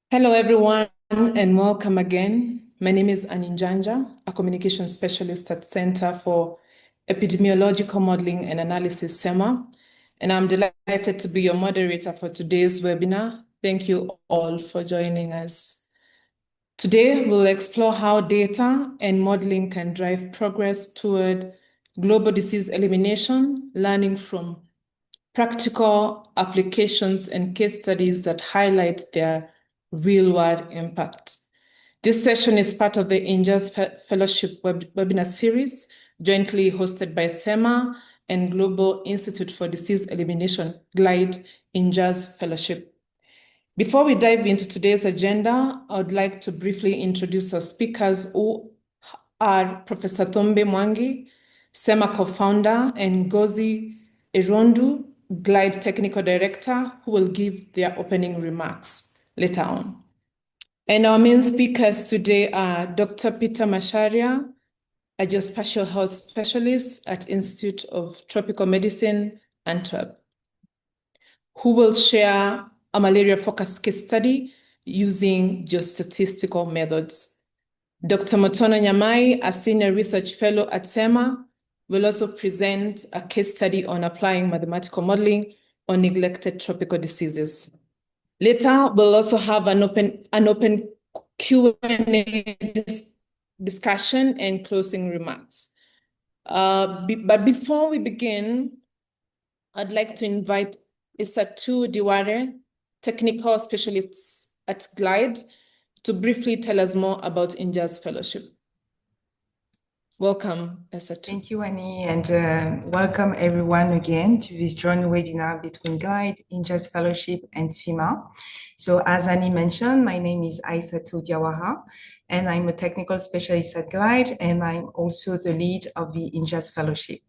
Hello, everyone, and welcome again. My name is Anjanja, a communication specialist at Center for Epidemiological Modeling and Analysis, CEMA, and I'm delighted to be your moderator for today's webinar. Thank you all for joining us. Today, we'll explore how data and modeling can drive progress toward global disease elimination, learning from practical applications and case studies that highlight their real-world impact. This session is part of the Injaz Fellowship Webinar Series, jointly hosted by CEMA and Global Institute for Disease Elimination, GLIDE Injaz Fellowship. Before we dive into today's agenda, I would like to briefly introduce our speakers, who are Professor Thumbi Mwangi, CEMA Co-founder, and Ngozi Erondu, GLIDE Technical Director, who will give their opening remarks later on. And our main speakers today are Dr. Peter Macharia, a Geospatial Health Specialist at Institute of Tropical Medicine, Antwerp, who will share a malaria-focused case study using geostatistical methods. Dr. Mutono Nyamai, a Senior Research Fellow at CEMA, will also present a case study on applying mathematical modeling on neglected tropical diseases. Later, we'll also have an open Q&A discussion and closing remarks. But before we begin, I'd like to invite Isatu Diware, Technical Specialist at GLIDE, to briefly tell us more about Injaz Fellowship. Welcome, Isatu. Thank you, Annie, and welcome everyone again to this joint webinar between GLIDE, Injaz Fellowship, and CEMA. So as Annie mentioned, my name is Isatu Diware, and I'm a technical specialist at GLIDE, and I'm also the lead of the Injaz Fellowship.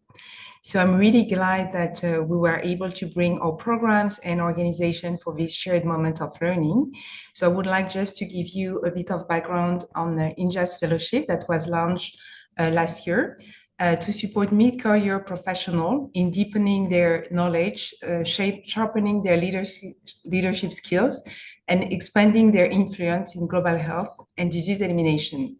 So I'm really glad that we were able to bring our programs and organization for this shared moment of learning. So I would like just to give you a bit of background on the Injaz Fellowship that was launched last year to support mid-career professionals in deepening their knowledge, sharpening their leadership skills, and expanding their influence in global health and disease elimination.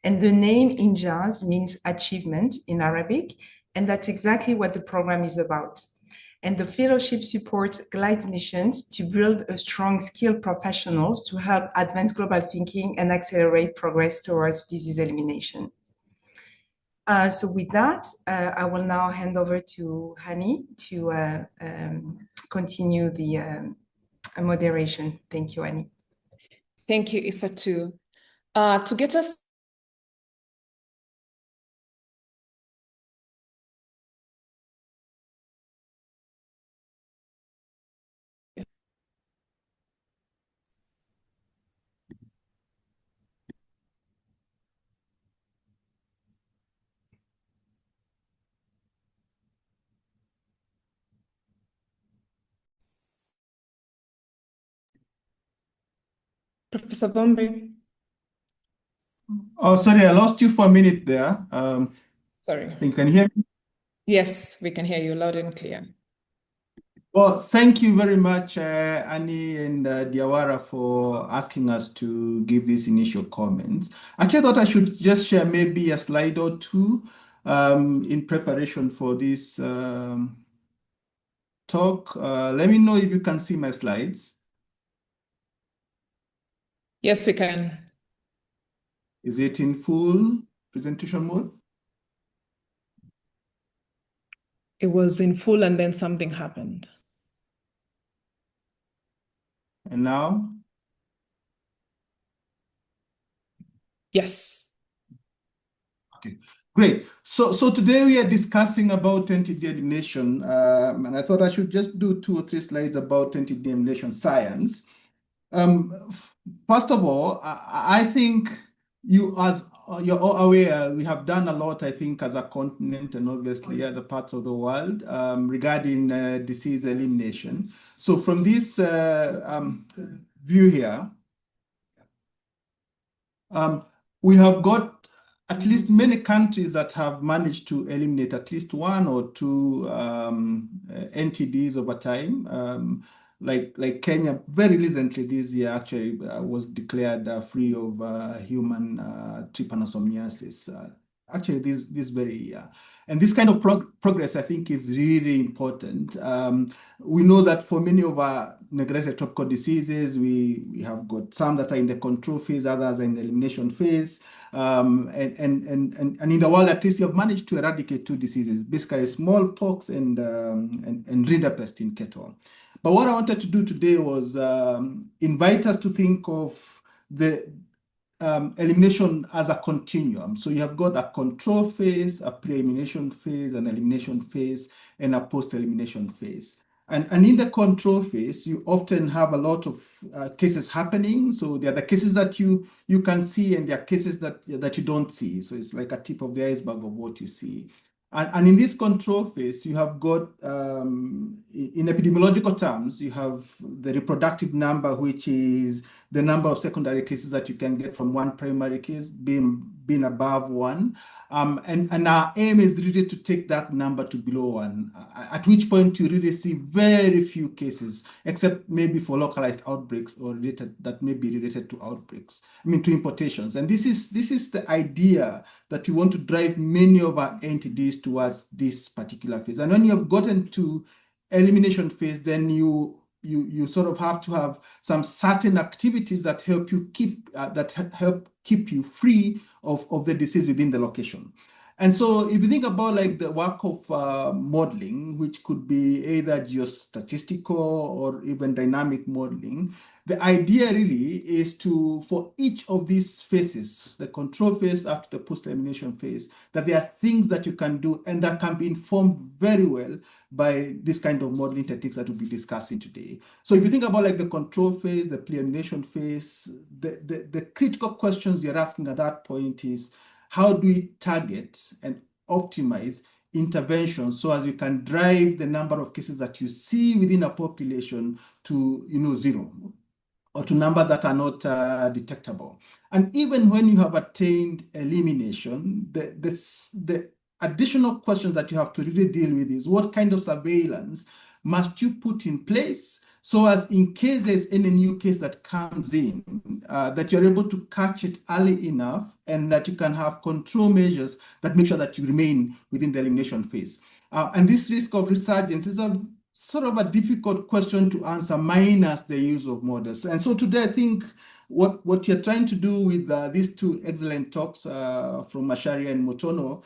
And the name Injaz means achievement in Arabic, and that's exactly what the program is about. And the fellowship supports GLIDE missions to build a strong skilled professionals to help advance global thinking and accelerate progress towards disease elimination. So with that, I will now hand over to Hani to continue the moderation. Thank you, Hani. Thank you, Isatu. To get us Professor Thumbi. Oh, sorry, I lost you for a minute there. Sorry. You can hear me? Yes, we can hear you loud and clear. Well, thank you very much, Annie and Diawara, for asking us to give these initial comments. Actually, I thought I should just share maybe a slide or two in preparation for this talk. Let me know if you can see my slides. Yes, we can. Is it in full presentation mode? It was in full and then something happened. And now? Yes. Okay, great. So today we are discussing about entity elimination, and I thought I should just do 2 or 3 slides about entity elimination science. First of all, I think you're all aware, we have done a lot, I think, as a continent and obviously other parts of the world regarding disease elimination. So from this view here, we have got at least many countries that have managed to eliminate at least 1 or 2 NTDs over time. like Kenya, very recently this year actually was declared free of human trypanosomiasis. Actually, this very and this kind of progress, I think, is really important. We know that for many of our neglected tropical diseases, we have got some that are in the control phase, others are in the elimination phase. And in the world, at least, you have managed to eradicate 2 diseases, basically smallpox and rinderpest in cattle. But what I wanted to do today was invite us to think of the elimination as a continuum. So you have got a control phase, a pre-elimination phase, an elimination phase, and a post-elimination phase. And in the control phase, you often have a lot of cases happening. So there are the cases that you can see, and there are cases that you don't see. So it's like a tip of the iceberg of what you see. And in this control phase, you have got, in epidemiological terms, you have the reproductive number, which is the number of secondary cases that you can get from one primary case being above 1. And our aim is really to take that number to below 1, at which point you really see very few cases, except maybe for localized outbreaks or that may be related to outbreaks, to importations. And this is the idea that we want to drive many of our entities towards this particular phase. And when you have gotten to elimination phase, then you sort of have to have some certain activities that help you keep you free of the disease within the location. And so if you think about like the work of modeling, which could be either geostatistical or even dynamic modeling, the idea really is for each of these phases, the control phase up to the post-elimination phase, that there are things that you can do and that can be informed very well by this kind of modeling techniques that we'll be discussing today. So if you think about like the control phase, the pre-elimination phase, the critical questions you're asking at that point is, how do we target and optimize interventions so as you can drive the number of cases that you see within a population to 0, or to numbers that are not detectable? And even when you have attained elimination, the additional questions that you have to really deal with is, what kind of surveillance must you put in place so as in case there's any new case that comes in, that you're able to catch it early enough and that you can have control measures that make sure that you remain within the elimination phase. And this risk of resurgence is a sort of a difficult question to answer, minus the use of models. And so today, I think what you're trying to do with these 2 excellent talks from Macharia and Mutono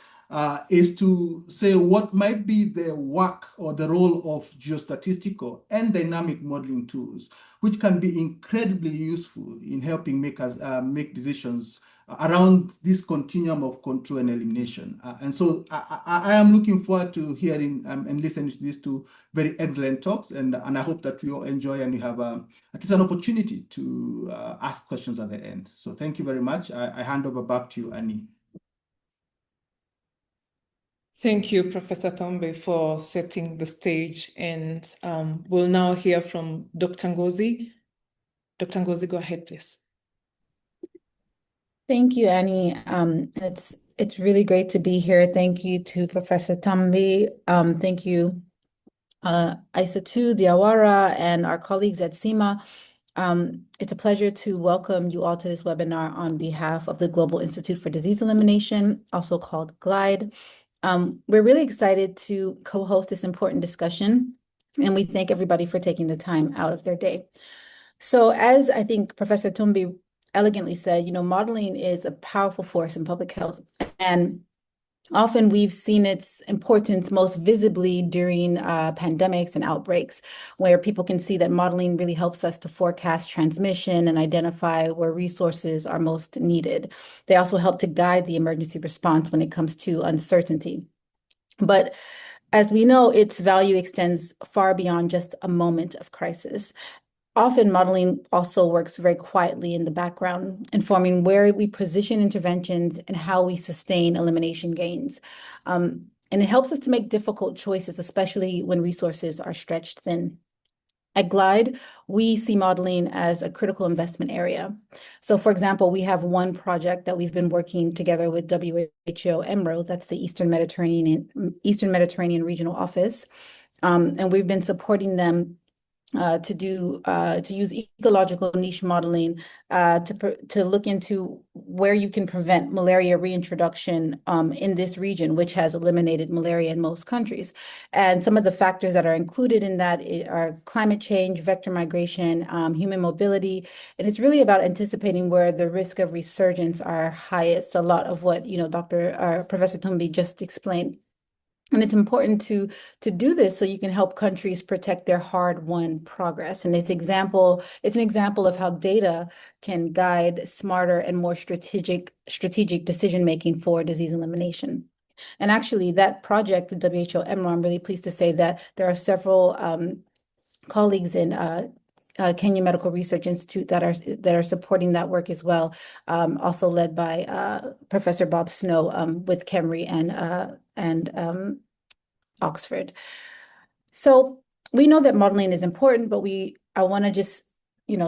is to say what might be the work or the role of geostatistical and dynamic modeling tools, which can be incredibly useful in helping make decisions around this continuum of control and elimination. And so I am looking forward to hearing and listening to these 2 very excellent talks, and I hope that we all enjoy and we have at least an opportunity to ask questions at the end. So thank you very much. I hand over back to you, Annie. Thank you, Professor Thumbi, for setting the stage. And we'll now hear from Dr. Ngozi. Dr. Ngozi, go ahead, please. Thank you, Annie. It's really great to be here. Thank you to Professor Thumbi. Thank you, Aissatou Diawara, and our colleagues at CEMA. It's a pleasure to welcome you all to this webinar on behalf of the Global Institute for Disease Elimination, also called GLIDE. We're really excited to co-host this important discussion, and we thank everybody for taking the time out of their day. So as I think Professor Thumbi elegantly said, modeling is a powerful force in public health, and often we've seen its importance most visibly during pandemics and outbreaks, where people can see that modeling really helps us to forecast transmission and identify where resources are most needed. They also help to guide the emergency response when it comes to uncertainty. But as we know, its value extends far beyond just a moment of crisis. Often modeling also works very quietly in the background, informing where we position interventions and how we sustain elimination gains. And it helps us to make difficult choices, especially when resources are stretched thin. At GLIDE, we see modeling as a critical investment area. So for example, we have one project that we've been working together with WHO EMRO, that's the Eastern Mediterranean Regional Office. And we've been supporting them to use ecological niche modeling to look into where you can prevent malaria reintroduction in this region, which has eliminated malaria in most countries. And some of the factors that are included in that are climate change, vector migration, human mobility, and it's really about anticipating where the risk of resurgence are highest. A lot of what Professor Thumbi just explained. And it's important to do this so you can help countries protect their hard-won progress. And it's an example of how data can guide smarter and more strategic decision-making for disease elimination. And actually, that project with WHO EMRO, I'm really pleased to say that there are several colleagues in Kenya Medical Research Institute that are supporting that work as well, also led by Professor Bob Snow with KEMRI and Oxford. So we know that modeling is important, but I want to just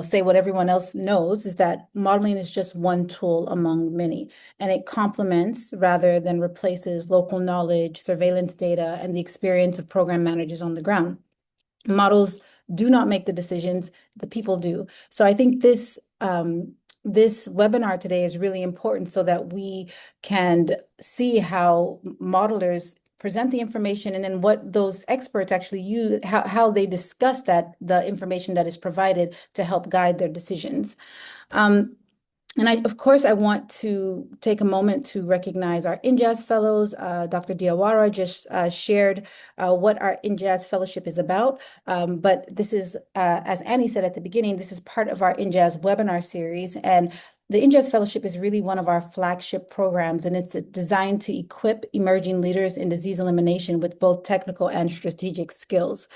say what everyone else knows is that modeling is just one tool among many, and it complements rather than replaces local knowledge, surveillance data, and the experience of program managers on the ground. Models do not make the decisions, the people do. So I think this webinar today is really important so that we can see how modelers present the information and then what those experts actually use, how they discuss the information that is provided to help guide their decisions. And of course, I want to take a moment to recognize our Injaz Fellows. Dr. Diawara just shared what our Injaz Fellowship is about. But this is, as Annie said at the beginning, this is part of our Injaz Webinar Series. And the Injaz Fellowship is really one of our flagship programs, and it's designed to equip emerging leaders in disease elimination with both technical and strategic skills.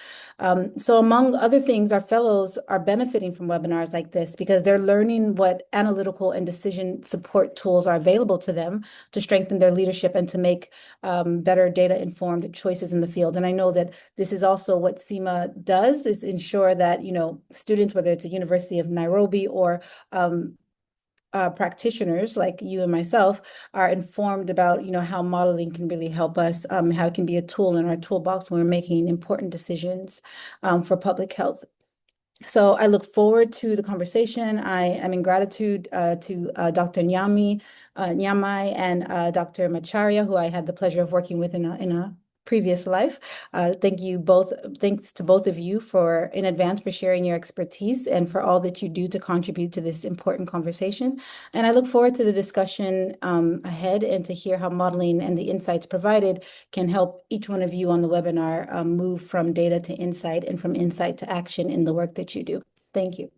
So among other things, our fellows are benefiting from webinars like this because they're learning what analytical and decision support tools are available to them to strengthen their leadership and to make better data-informed choices in the field. And I know that this is also what CEMA does, is ensure that, students, whether it's a University of Nairobi or practitioners like you and myself, are informed about how modeling can really help us, how it can be a tool in our toolbox when we're making important decisions for public health. So I look forward to the conversation. I am in gratitude to Dr. Nyamai and Dr. Macharia, who I had the pleasure of working with in a previous life. Thanks to both of you in advance for sharing your expertise and for all that you do to contribute to this important conversation. And I look forward to the discussion ahead and to hear how modeling and the insights provided can help each one of you on the webinar move from data to insight and from insight to action in the work that you do. Thank you.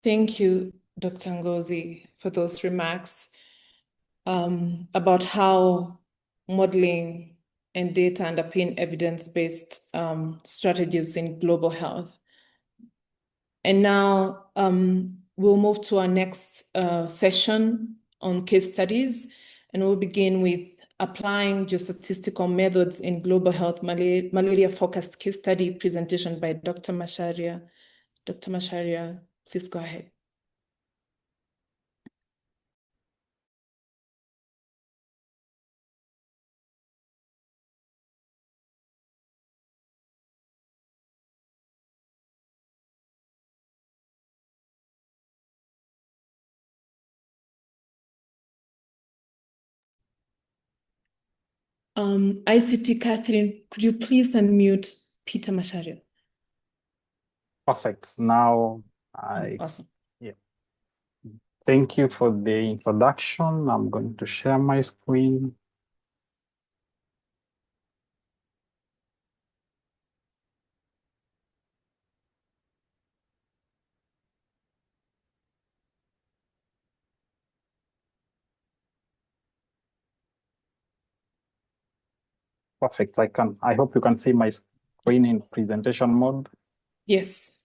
Thank you, Dr. Ngozi, for those remarks about how modeling and data underpin evidence-based strategies in global health. And now we'll move to our next session on case studies, and we'll begin with applying geostatistical methods in global health malaria-focused case study presentation by Dr. Macharia. Dr. Macharia, please go ahead. ICT Catherine, could you please unmute Peter Macharia? Perfect. Now, Awesome. Yeah. Thank you for the introduction. I'm going to share my screen. Perfect. I hope you can see my screen in presentation mode. Yes.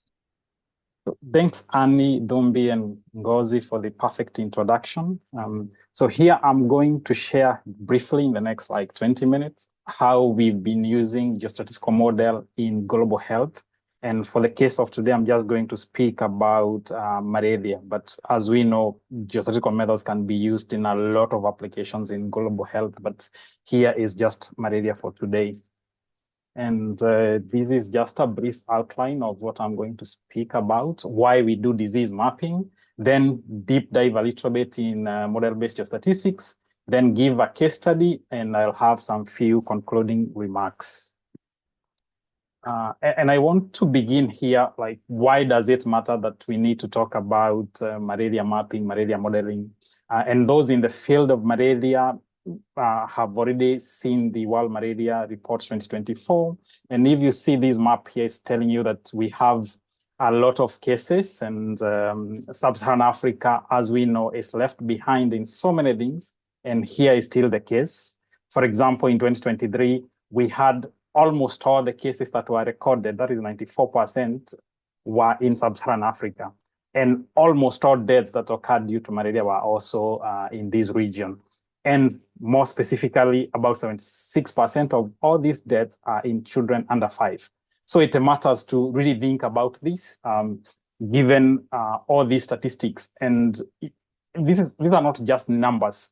So thanks, Annie, Thumbi, and Ngozi for the perfect introduction. So here I'm going to share briefly in the next 20 minutes how we've been using geostatistical model in global health. And for the case of today, I'm just going to speak about malaria. But as we know, geostatistical methods can be used in a lot of applications in global health. But here is just malaria for today. And this is just a brief outline of what I'm going to speak about, why we do disease mapping, then deep dive a little bit in model-based geostatistics, then give a case study, and I'll have some few concluding remarks. And I want to begin here, like, why does it matter that we need to talk about malaria mapping, malaria modeling? And those in the field of malaria have already seen the World Malaria Report 2024. And if you see this map here, it's telling you that we have a lot of cases, and Sub-Saharan Africa, as we know, is left behind in so many things. And here is still the case. For example, in 2023, we had almost all the cases that were recorded, that is 94%, were in Sub-Saharan Africa. And almost all deaths that occurred due to malaria were also in this region. And more specifically, about 76% of all these deaths are in children under 5. So it matters to really think about this, given all these statistics. And these are not just numbers.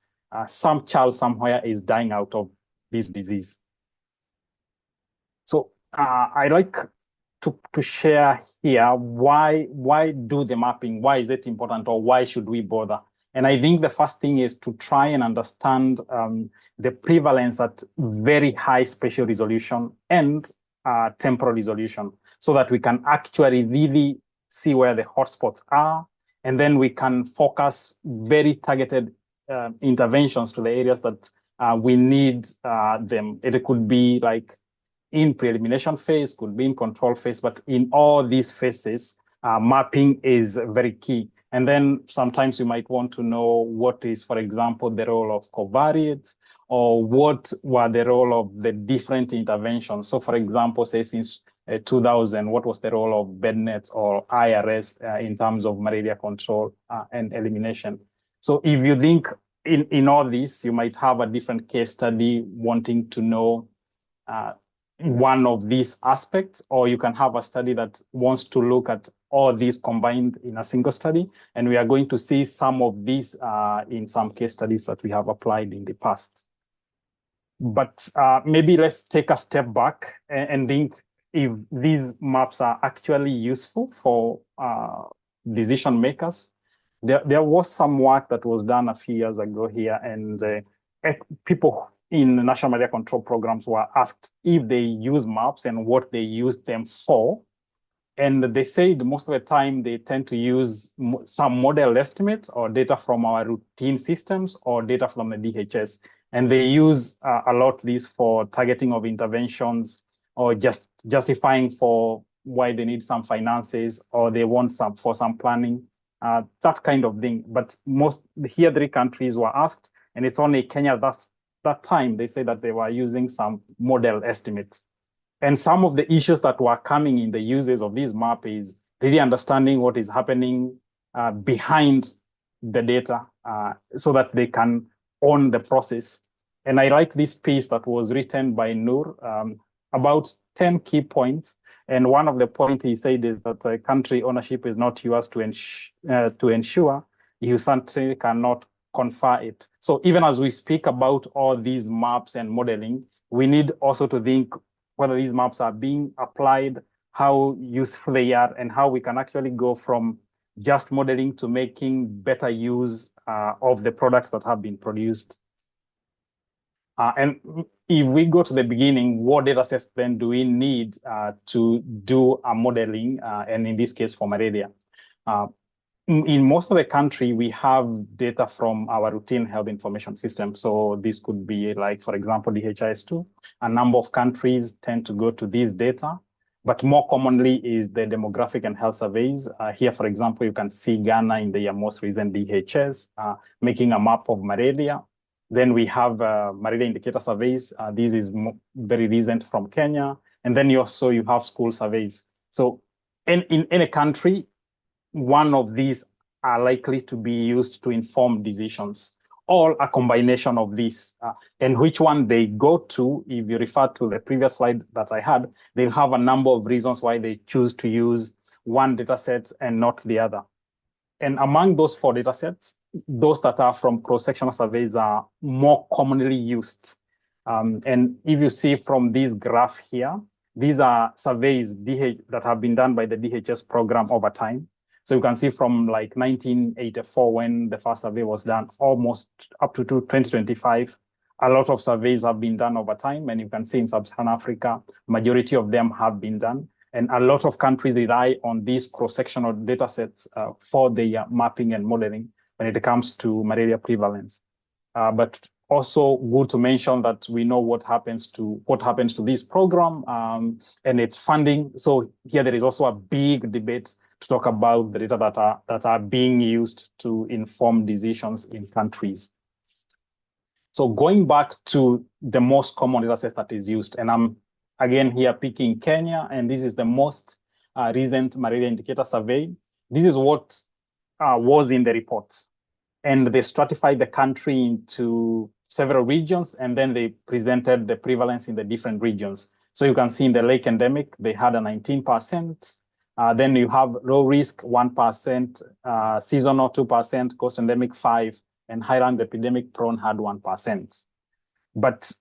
Some child somewhere is dying out of this disease. So I like to share here why do the mapping? Why is it important, or why should we bother? And I think the first thing is to try and understand the prevalence at very high spatial resolution and temporal resolution, so that we can actually really see where the hotspots are, and then we can focus very targeted interventions to the areas that we need them. It could be like in pre-elimination phase, could be in control phase, but in all these phases, mapping is very key. And then sometimes you might want to know what is, for example, the role of covariates, or what were the role of the different interventions. So for example, say since 2000, what was the role of bed nets or IRS in terms of malaria control and elimination? So if you think in all this, you might have a different case study wanting to know one of these aspects, or you can have a study that wants to look at all these combined in a single study. And we are going to see some of these in some case studies that we have applied in the past. But maybe let's take a step back and think if these maps are actually useful for decision makers. There was some work that was done a few years ago here, and people in national malaria control programs were asked if they use maps and what they use them for. And they said most of the time they tend to use some model estimates or data from our routine systems or data from the DHS. And they use a lot these for targeting of interventions, or just justifying for why they need some finances, or they want some for some planning, that kind of thing. But most here 3 countries were asked, and it's only Kenya that time they say that they were using some model estimates. And some of the issues that were coming in the uses of this map is really understanding what is happening behind the data, so that they can own the process. And I like this piece that was written by Noor, about 10 key points. And one of the points he said is that country ownership is not yours to ensure. You certainly cannot confer it. So even as we speak about all these maps and modeling, we need also to think whether these maps are being applied, how useful they are, and how we can actually go from just modeling to making better use of the products that have been produced. And if we go to the beginning, what data sets then do we need to do a modeling, and in this case for malaria? In most of the country, we have data from our routine health information system. So this could be like, for example, DHIS2. A number of countries tend to go to these data, but more commonly is the demographic and health surveys. Here, for example, you can see Ghana in their most recent DHS, making a map of malaria. Then we have malaria indicator surveys. This is very recent from Kenya. And then you have school surveys. So in any country, one of these are likely to be used to inform decisions, or a combination of these. And which one they go to, if you refer to the previous slide that I had, they'll have a number of reasons why they choose to use one data set and not the other. And among those 4 data sets, those that are from cross-sectional surveys are more commonly used. And if you see from this graph here, These are surveys that have been done by the DHS program over time. So you can see from like 1984, when the first survey was done, almost up to 2025, a lot of surveys have been done over time. And you can see in Sub-Saharan Africa, majority of them have been done. And a lot of countries rely on these cross-sectional data sets for their mapping and modeling when it comes to malaria prevalence. But also good to mention that we know what happens to this program and its funding. So here there is also a big debate to talk about the data that are being used to inform decisions in countries. So going back to the most common data set that is used, and I'm again here picking Kenya, and this is the most recent malaria indicator survey. This is what was in the report. And they stratified the country into several regions, and then they presented the prevalence in the different regions. So you can see in the lake endemic, they had a 19%. Then you have low risk, 1%, seasonal, 2%, coast endemic, 5%, and highland epidemic prone had 1%. But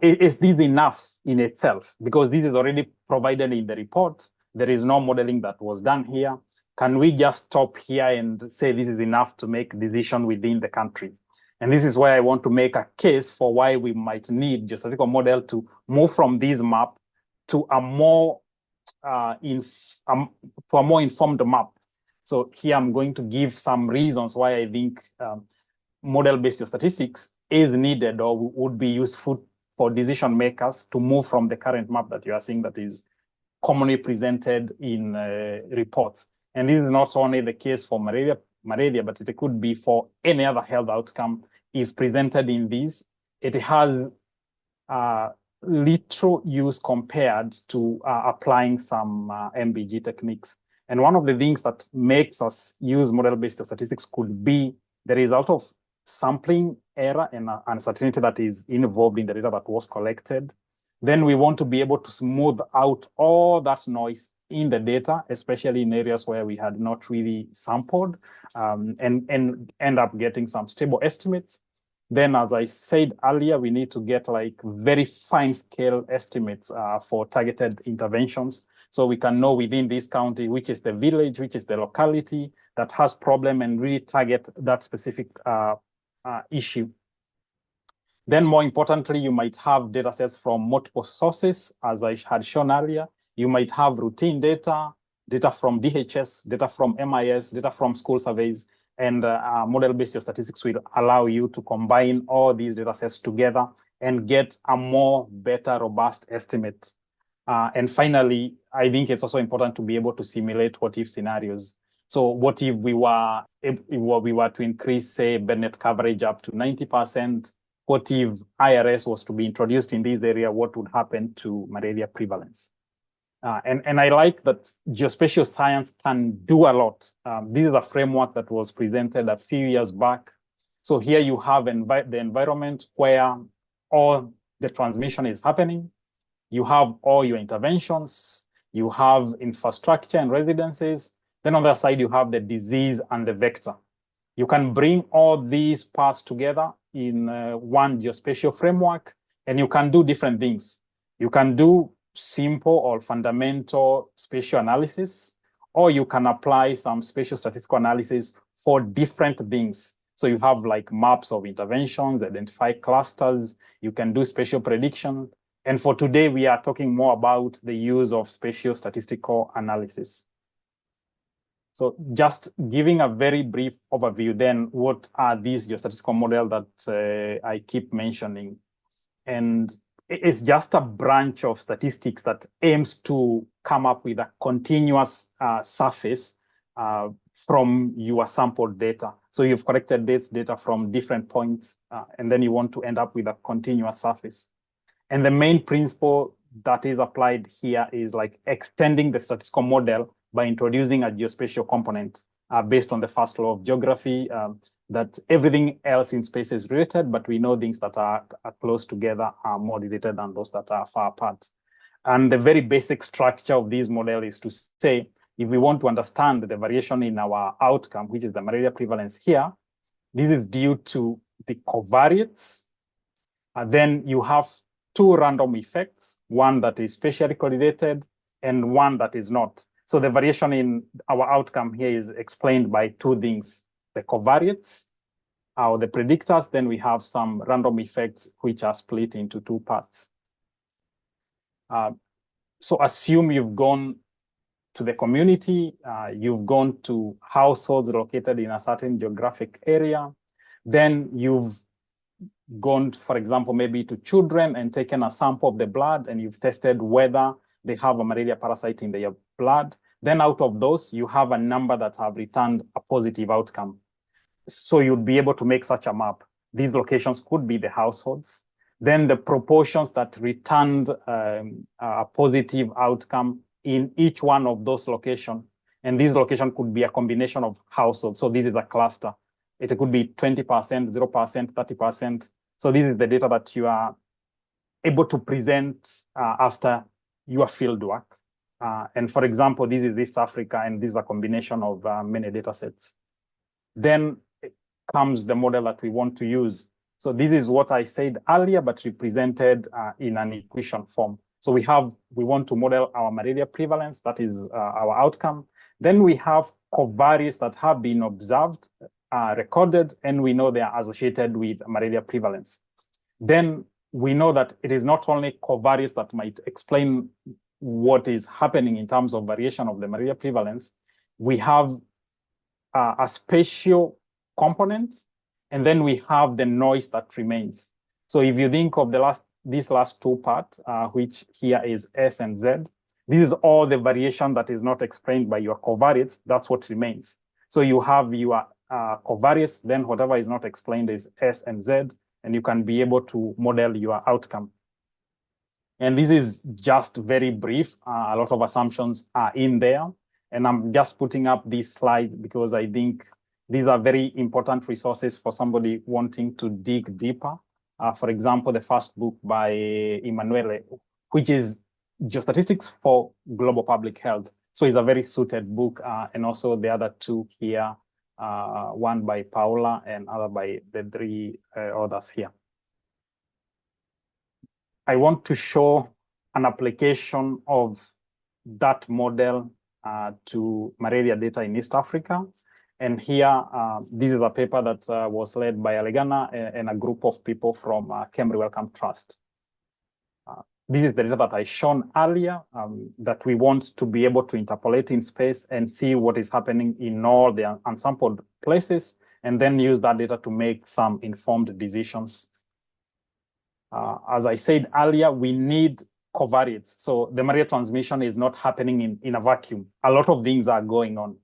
is this enough in itself? Because this is already provided in the report. There is no modeling that was done here. Can we just stop here and say this is enough to make decision within the country? And this is why I want to make a case for why we might need geostatistical model to move from this map to a more informed map. So here I'm going to give some reasons why I think model-based geostatistics is needed or would be useful for decision makers to move from the current map that you are seeing that is commonly presented in reports. And this is not only the case for malaria, but it could be for any other health outcome. If presented in this, it has little use compared to applying some MBG techniques. And one of the things that makes us use model-based statistics could be the result of sampling error and uncertainty that is involved in the data that was collected. Then we want to be able to smooth out all that noise in the data, especially in areas where we had not really sampled, and end up getting some stable estimates. Then, as I said earlier, we need to get like very fine scale estimates for targeted interventions. So we can know within this county, which is the village, which is the locality that has problem and really target that specific issue. Then more importantly, you might have data sets from multiple sources, as I had shown earlier. You might have routine data, data from DHS, data from MIS, data from school surveys, and model-based statistics will allow you to combine all these data sets together and get a more better, robust estimate. And finally, I think it's also important to be able to simulate what-if scenarios. So what if we were to increase, say, bednet coverage up to 90%? What if IRS was to be introduced in this area? What would happen to malaria prevalence? And I like that geospatial science can do a lot. This is a framework that was presented a few years back. So here you have the environment where all the transmission is happening. You have all your interventions. You have infrastructure and residences. Then on the other side, you have the disease and the vector. You can bring all these parts together in one geospatial framework, and you can do different things. You can do simple or fundamental spatial analysis, or you can apply some spatial statistical analysis for different things. So you have like maps of interventions, identify clusters, you can do spatial prediction. And for today, we are talking more about the use of spatial statistical analysis. So just giving a very brief overview, then what are these geostatistical models that I keep mentioning? And it's just a branch of statistics that aims to come up with a continuous surface from your sampled data. So you've collected this data from different points, and then you want to end up with a continuous surface. And the main principle that is applied here is like extending the statistical model by introducing a geospatial component based on the first law of geography, that everything else in space is related, but we know things that are close together are more related than those that are far apart. And the very basic structure of this model is to say, if we want to understand the variation in our outcome, which is the malaria prevalence here, this is due to the covariates. Then you have two random effects, one that is spatially correlated and one that is not. So the variation in our outcome here is explained by two things, the covariates, or the predictors, then we have some random effects which are split into two parts. So assume you've gone to the community, you've gone to households located in a certain geographic area, then you've gone, for example, maybe to children and taken a sample of the blood and you've tested whether they have a malaria parasite in their blood. Then out of those, you have a number that have returned a positive outcome. So you'd be able to make such a map. These locations could be the households. Then the proportions that returned a positive outcome in each one of those locations. And this location could be a combination of households. So this is a cluster. It could be 20%, 0%, 30%. So this is the data that you are able to present after your field work. And for example, this is East Africa, and this is a combination of many data sets. Then comes the model that we want to use. So this is what I said earlier, but represented in an equation form. So we want to model our malaria prevalence, that is our outcome. Then we have covariates that have been observed, recorded, and we know they are associated with malaria prevalence. Then we know that it is not only covariates that might explain what is happening in terms of variation of the malaria prevalence. We have a spatial component, and then we have the noise that remains. So if you think of these last two parts, which here is S and Z, this is all the variation that is not explained by your covariates. That's what remains. So you have your covariates, then whatever is not explained is S and Z, and you can be able to model your outcome. And this is just very brief. A lot of assumptions are in there. And I'm just putting up this slide because I think these are very important resources for somebody wanting to dig deeper. For example, the first book by Emanuele, which is Geostatistics for Global Public Health. So it's a very suited book. And also the other two here, one by Paula and other by the three others here. I want to show an application of that model to malaria data in East Africa. And here, this is a paper that was led by Alegana and a group of people from Kemri Wellcome Trust. This is the data that I shown earlier, that we want to be able to interpolate in space and see what is happening in all the unsampled places, and then use that data to make some informed decisions. As I said earlier, we need covariates. So the malaria transmission is not happening in a vacuum. A lot of things are going on.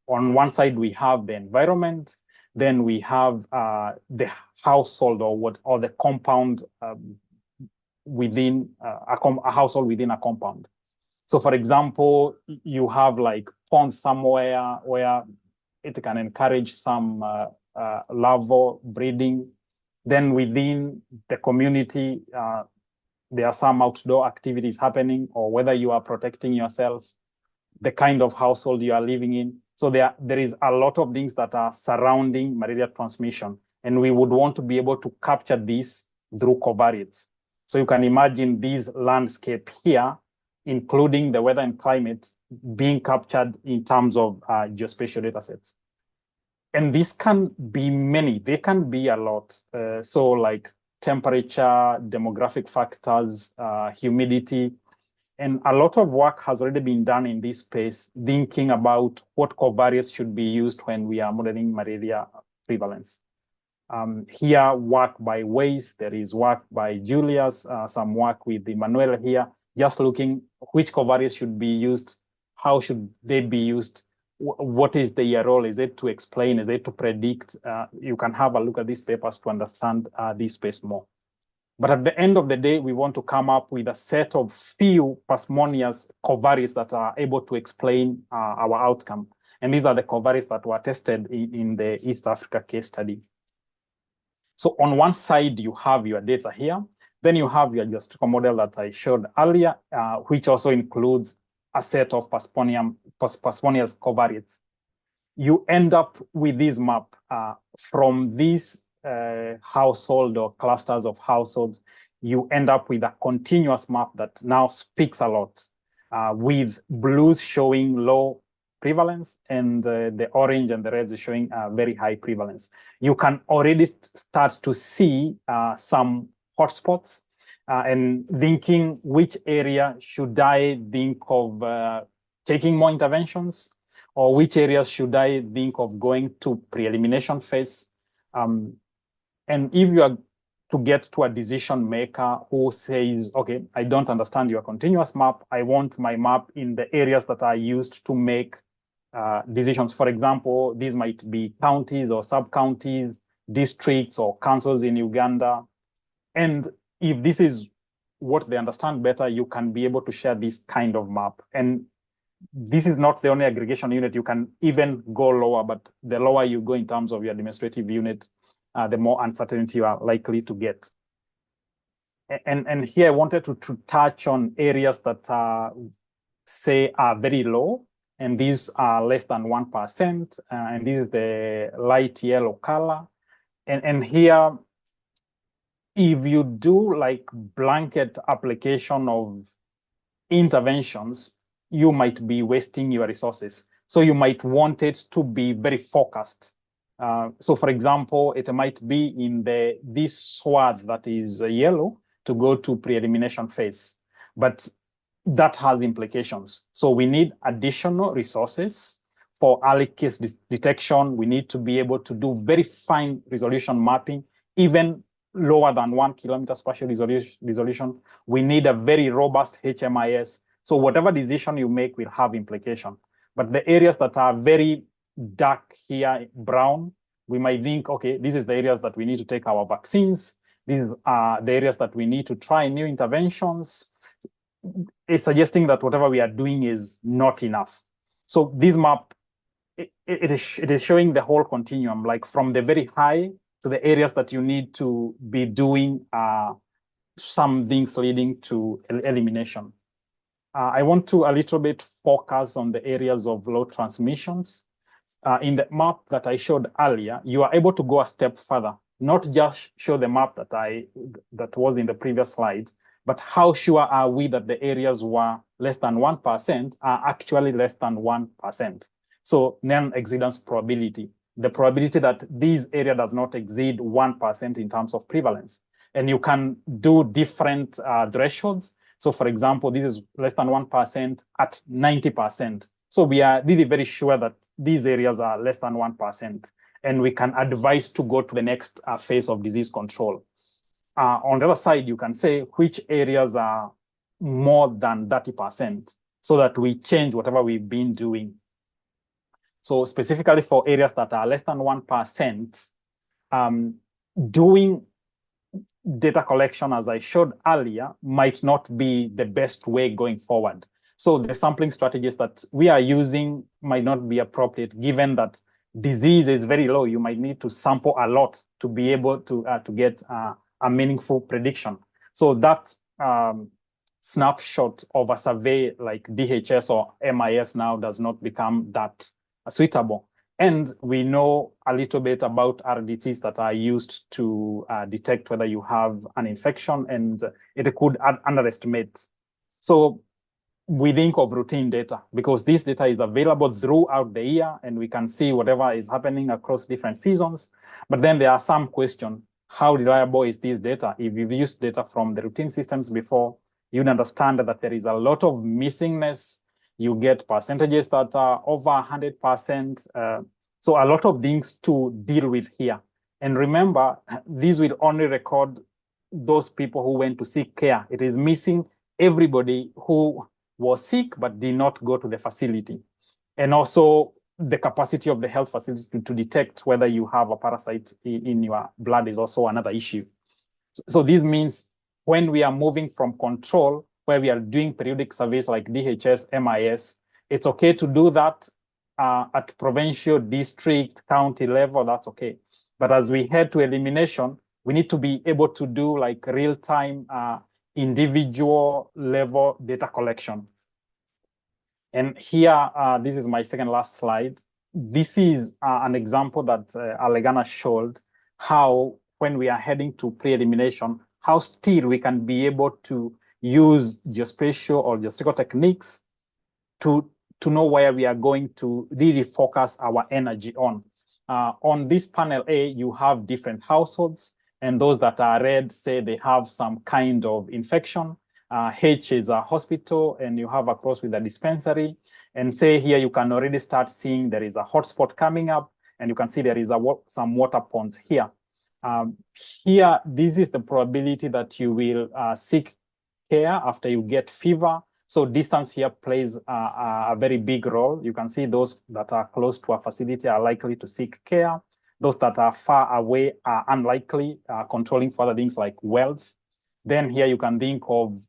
On one side, we have the environment, then we have the household or the compound within a household within a compound. So for example, you have like ponds somewhere where it can encourage some larval breeding. Then within the community, there are some outdoor activities happening, or whether you are protecting yourself, the kind of household you are living in. So there is a lot of things that are surrounding malaria transmission, and we would want to be able to capture this through covariates. So you can imagine this landscape here, including the weather and climate, being captured in terms of geospatial data sets. And this can be many, they can be a lot. So like temperature, demographic factors, humidity, and a lot of work has already been done in this space, thinking about what covariates should be used when we are modeling malaria prevalence. Here, work by Weiss, there is work by Julius, some work with Emmanuel here, just looking which covariates should be used, how should they be used, what is their role? Is it to explain? Is it to predict? You can have a look at these papers to understand this space more. But at the end of the day, we want to come up with a set of few parsimonious covariates that are able to explain our outcome. And these are the covariates that were tested in the East Africa case study. So on one side, you have your data here. Then you have your geostatistical model that I showed earlier, which also includes a set of parsimonious covariates. You end up with this map from these household or clusters of households. you end up with a continuous map that now speaks a lot, with blues showing low prevalence and the orange and the reds showing very high prevalence. You can already start to see some hotspots and thinking which area should I think of taking more interventions, or which areas should I think of going to pre-elimination phase. And if you are to get to a decision maker who says, okay, I don't understand your continuous map, I want my map in the areas that are used to make decisions. For example, these might be counties or sub-counties, districts or councils in Uganda. And if this is what they understand better, you can be able to share this kind of map. And this is not the only aggregation unit. You can even go lower, but the lower you go in terms of your administrative unit, the more uncertainty you are likely to get. And here I wanted to touch on areas that say are very low, and these are less than 1%, and this is the light yellow color. And here, if you do like blanket application of interventions, you might be wasting your resources. So you might want it to be very focused. So for example, it might be in this swath that is yellow to go to pre-elimination phase, but that has implications. So we need additional resources for early case detection. We need to be able to do very fine resolution mapping, even lower than 1 kilometer spatial resolution. We need a very robust HMIS. So whatever decision you make will have implication. But the areas that are very dark here, brown, we might think, okay, this is the areas that we need to take our vaccines. These are the areas that we need to try new interventions. It's suggesting that whatever we are doing is not enough. So this map, it is showing the whole continuum, like from the very high to the areas that you need to be doing some things leading to elimination. I want to a little bit focus on the areas of low transmissions. In the map that I showed earlier, you are able to go a step further, not just show the map that was in the previous slide, but how sure are we that the areas were less than 1% are actually less than 1%. So non-exceedance probability, the probability that this area does not exceed 1% in terms of prevalence. And you can do different thresholds. So for example, this is less than 1% at 90%. So we are really very sure that these areas are less than 1%, and we can advise to go to the next phase of disease control. On the other side, you can say which areas are more than 30%, so that we change whatever we've been doing. So specifically for areas that are less than 1%, doing data collection, as I showed earlier, might not be the best way going forward. So the sampling strategies that we are using might not be appropriate, given that disease is very low. You might need to sample a lot to be able to get a meaningful prediction. So that snapshot of a survey like DHS or MIS now does not become that suitable. And we know a little bit about RDTs that are used to detect whether you have an infection, and it could underestimate. So we think of routine data, because this data is available throughout the year and we can see whatever is happening across different seasons. But then there are some questions. How reliable is this data? If you've used data from the routine systems before, you'd understand that there is a lot of missingness. You get percentages that are over 100%. So a lot of things to deal with here. And remember, these will only record those people who went to seek care. It is missing everybody who was sick but did not go to the facility. And also the capacity of the health facility to detect whether you have a parasite in your blood is also another issue. So this means when we are moving from control, where we are doing periodic surveys like DHS, MIS, it's okay to do that at provincial, district, county level, that's okay. But as we head to elimination, we need to be able to do like real-time individual level data collection. And here, this is my second last slide. This is an example that Alegana showed how, when we are heading to pre-elimination, how still we can be able to use geospatial or geostatistical techniques to know where we are going to really focus our energy on. On this panel A, you have different households, and those that are red say they have some kind of infection. H is a hospital, and you have a cross with a dispensary. And say here you can already start seeing there is a hotspot coming up, and you can see there is some water ponds here. Here, this is the probability that you will seek care after you get fever. So distance here plays a very big role. You can see those that are close to a facility are likely to seek care. Those that are far away are unlikely, controlling further things like wealth. Then here you can think of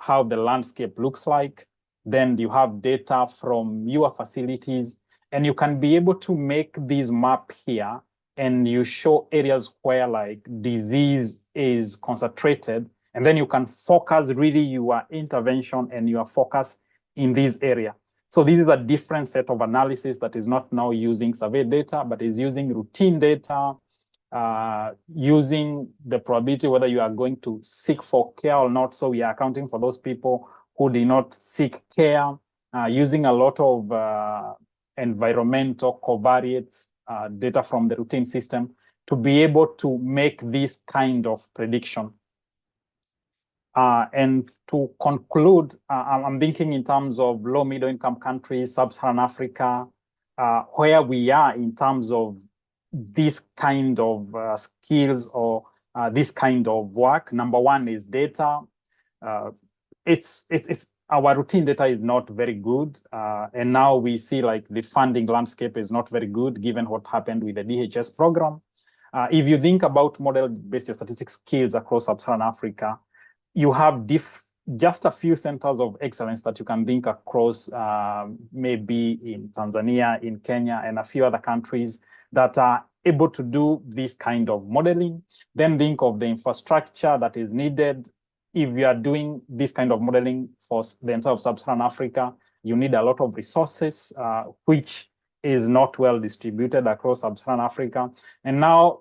how the landscape looks like. Then you have data from your facilities, and you can be able to make this map here, and you show areas where like disease is concentrated, and then you can focus really your intervention and your focus in this area. So this is a different set of analysis that is not now using survey data, but is using routine data, using the probability whether you are going to seek for care or not. So we are accounting for those people who did not seek care, using a lot of environmental covariates data from the routine system to be able to make this kind of prediction. And to conclude, I'm thinking in terms of low middle income countries, sub-Saharan Africa, where we are in terms of this kind of skills or this kind of work. Number one is data. Our routine data is not very good. And now we see like the funding landscape is not very good given what happened with the DHS program. If you think about model-based statistics skills across sub-Saharan Africa, you have just a few centers of excellence that you can think across, maybe in Tanzania, in Kenya, and a few other countries that are able to do this kind of modeling. Then think of the infrastructure that is needed. If you are doing this kind of modeling for the entire of sub-Saharan Africa, you need a lot of resources, which is not well distributed across sub-Saharan Africa. And now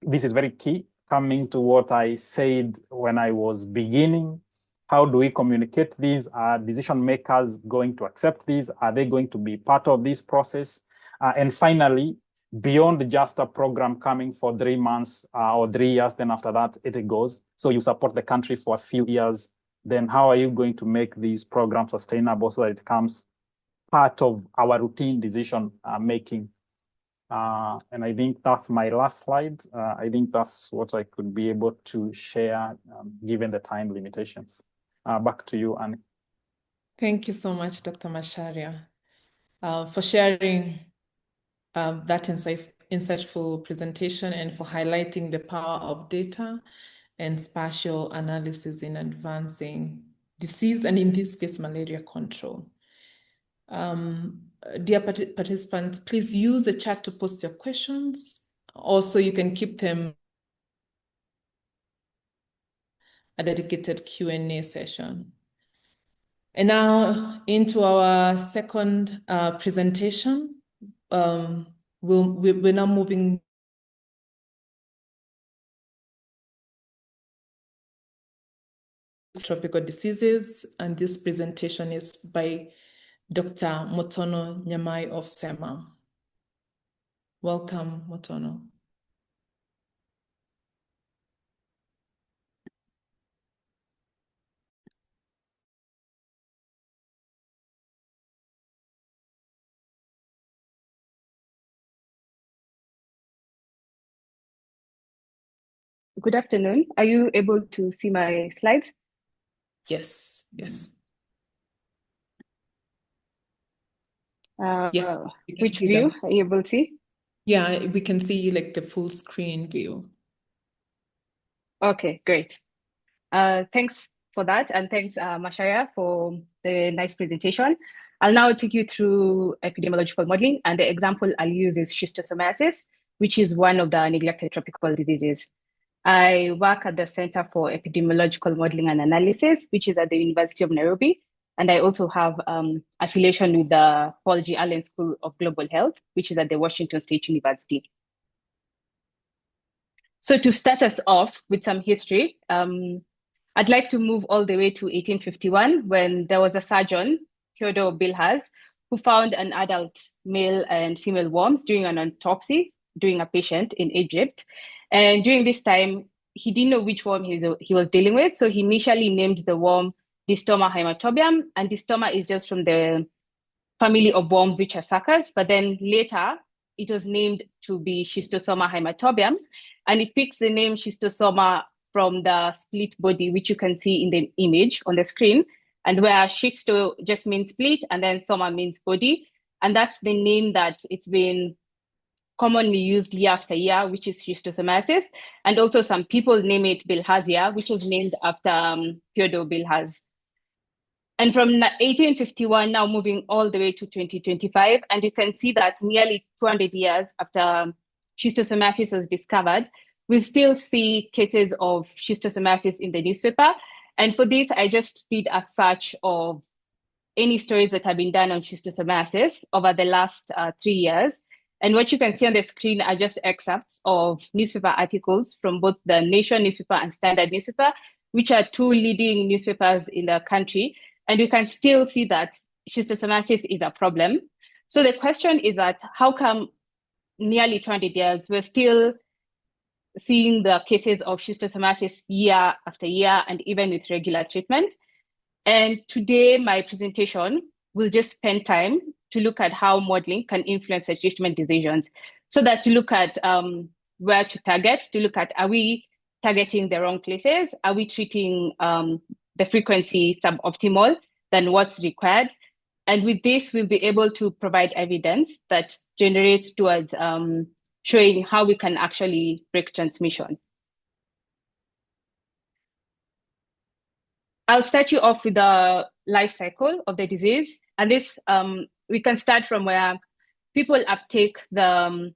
this is very key, coming to what I said when I was beginning. How do we communicate these? Are decision makers going to accept these? Are they going to be part of this process? And finally, beyond just a program coming for 3 months or 3 years, then after that, it goes. So you support the country for a few years. Then how are you going to make these programs sustainable so that it becomes part of our routine decision making? And I think that's my last slide. I think that's what I could be able to share given the time limitations. Back to you, Annie. Thank you so much, Dr. Macharia, for sharing that insightful presentation and for highlighting the power of data and spatial analysis in advancing disease, and in this case, malaria control. Dear participants, please use the chat to post your questions. Also, you can keep them a dedicated Q&A session. And now into our second presentation. We're now moving to tropical diseases, and this presentation is by Dr. Mutono Nyamai of CEMA. Welcome, Mutono. Good afternoon. Are you able to see my slides? Yes, yes. Yes. Which view are you able to see? Yeah, we can see like the full screen view. Okay, great. Thanks for that, and thanks, Macharia, for the nice presentation. I'll now take you through epidemiological modeling, and the example I'll use is schistosomiasis, which is one of the neglected tropical diseases. I work at the Center for Epidemiological Modelling and Analysis, which is at the University of Nairobi. And I also have affiliation with the Paul G. Allen School of Global Health, which is at the Washington State University. So to start us off with some history, I'd like to move all the way to 1851 when there was a surgeon, Theodore Bilhaz, who found an adult male and female worms during an autopsy during a patient in Egypt. And during this time, he didn't know which worm he was dealing with. So he initially named the worm Distoma haematobium, and Distoma is just from the family of worms which are suckers. But then later, it was named to be Schistosoma haematobium, and it picks the name Schistosoma from the split body, which you can see in the image on the screen, and where schisto just means split, and then soma means body. And that's the name that it's been commonly used year after year, which is schistosomiasis. And also some people name it Bilharzia, which was named after Theodore Bilhaz. And from 1851, now moving all the way to 2025, and you can see that nearly 200 years after schistosomiasis was discovered, we still see cases of schistosomiasis in the newspaper. And for this, I just did a search of any stories that have been done on schistosomiasis over the last 3 years. And what you can see on the screen are just excerpts of newspaper articles from both the Nation newspaper and Standard newspaper, which are two leading newspapers in the country. And you can still see that schistosomiasis is a problem. So the question is that how come nearly 200 years, we're still seeing the cases of schistosomiasis year after year and even with regular treatment? And today, my presentation will just spend time to look at how modeling can influence the treatment decisions. So that to look at where to target, to look at, are we targeting the wrong places? Are we treating the frequency suboptimal than what's required? And with this, we'll be able to provide evidence that generates towards showing how we can actually break transmission. I'll start you off with the life cycle of the disease. And this, we can start from where people uptake the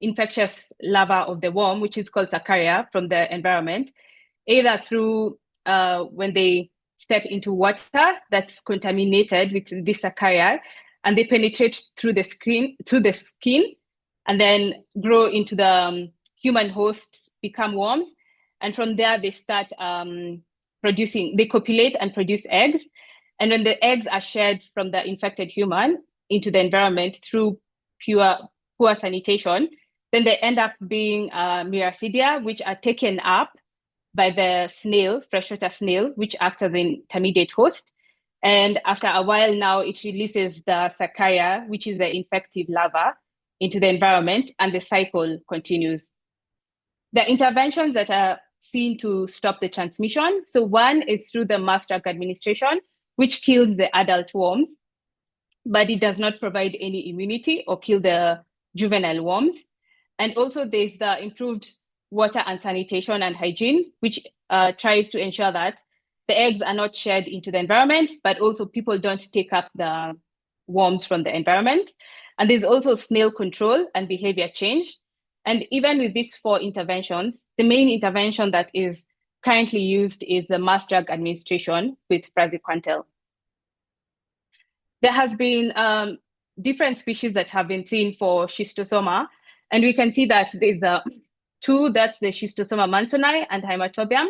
infectious larva of the worm, which is called Macharia, from the environment, either through when they step into water that's contaminated with this Macharia, and they penetrate through the skin, and then grow into the human hosts, become worms. And from there, they start they copulate and produce eggs. And when the eggs are shed from the infected human into the environment through poor sanitation, then they end up being miracidia, which are taken up by the snail, freshwater snail, which acts as an intermediate host. And after a while now, it releases the Macharia, which is the infective larva, into the environment, and the cycle continues. The interventions that are seen to stop the transmission. So one is through the mass drug administration, which kills the adult worms, but it does not provide any immunity or kill the juvenile worms. And also there's the improved water and sanitation and hygiene, which tries to ensure that the eggs are not shed into the environment, but also people don't take up the worms from the environment. And there's also snail control and behavior change. And even with these 4 interventions, the main intervention that is currently used is the mass drug administration with praziquantel. There has been different species that have been seen for schistosoma, and we can see that there's the 2, that's the Schistosoma mansoni and haematobium,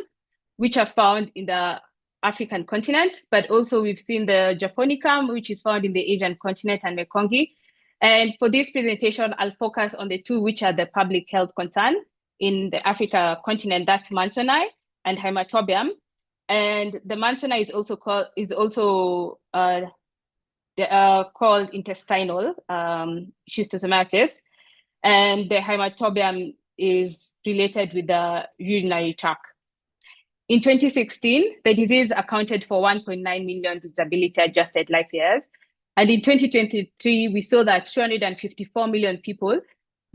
which are found in the African continent, but also we've seen the Japonicum, which is found in the Asian continent, and Mekongi. And for this presentation, I'll focus on the 2 which are the public health concern in the Africa continent, that's mansoni and haematobium. And the mansoni is also called intestinal schistosomiasis, and the haematobium is related with the urinary tract. In 2016, the disease accounted for 1.9 million disability-adjusted life years. And in 2023, we saw that 254 million people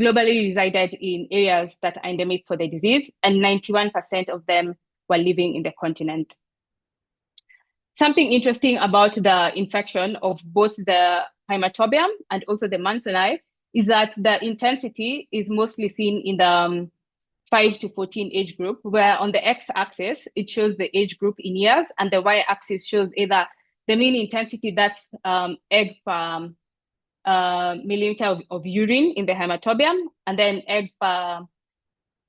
globally resided in areas that are endemic for the disease, and 91% of them were living in the continent. Something interesting about the infection of both the haematobium and also the mansoni is that the intensity is mostly seen in the 5 to 14 age group, where on the x-axis, it shows the age group in years, and the y-axis shows either the mean intensity, that's egg per milliliter of urine in the haematobium, and then egg per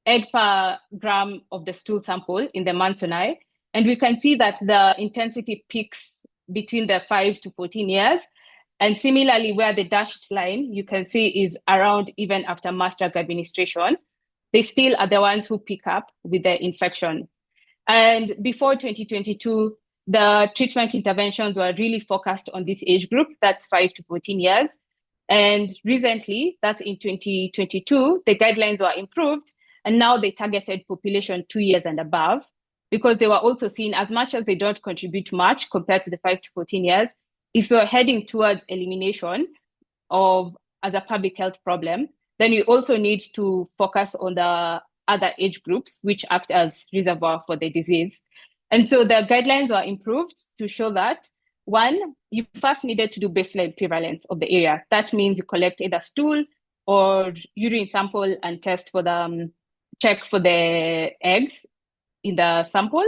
egg per gram of the stool sample in the Mwangi, and we can see that the intensity peaks between the 5 to 14 years. And similarly, where the dashed line you can see is around even after mass drug administration, they still are the ones who pick up with the infection. And before 2022, the treatment interventions were really focused on this age group, that's 5 to 14 years. And recently, that's in 2022, the guidelines were improved, and now they targeted population 2 years and above, because they were also seen, as much as they don't contribute much compared to the 5 to 14 years, if you're heading towards elimination of as a public health problem, then you also need to focus on the other age groups which act as reservoir for the disease. And so the guidelines were improved to show that, one, you first needed to do baseline prevalence of the area. That means you collect either stool or urine sample and test for the check for the eggs in the sample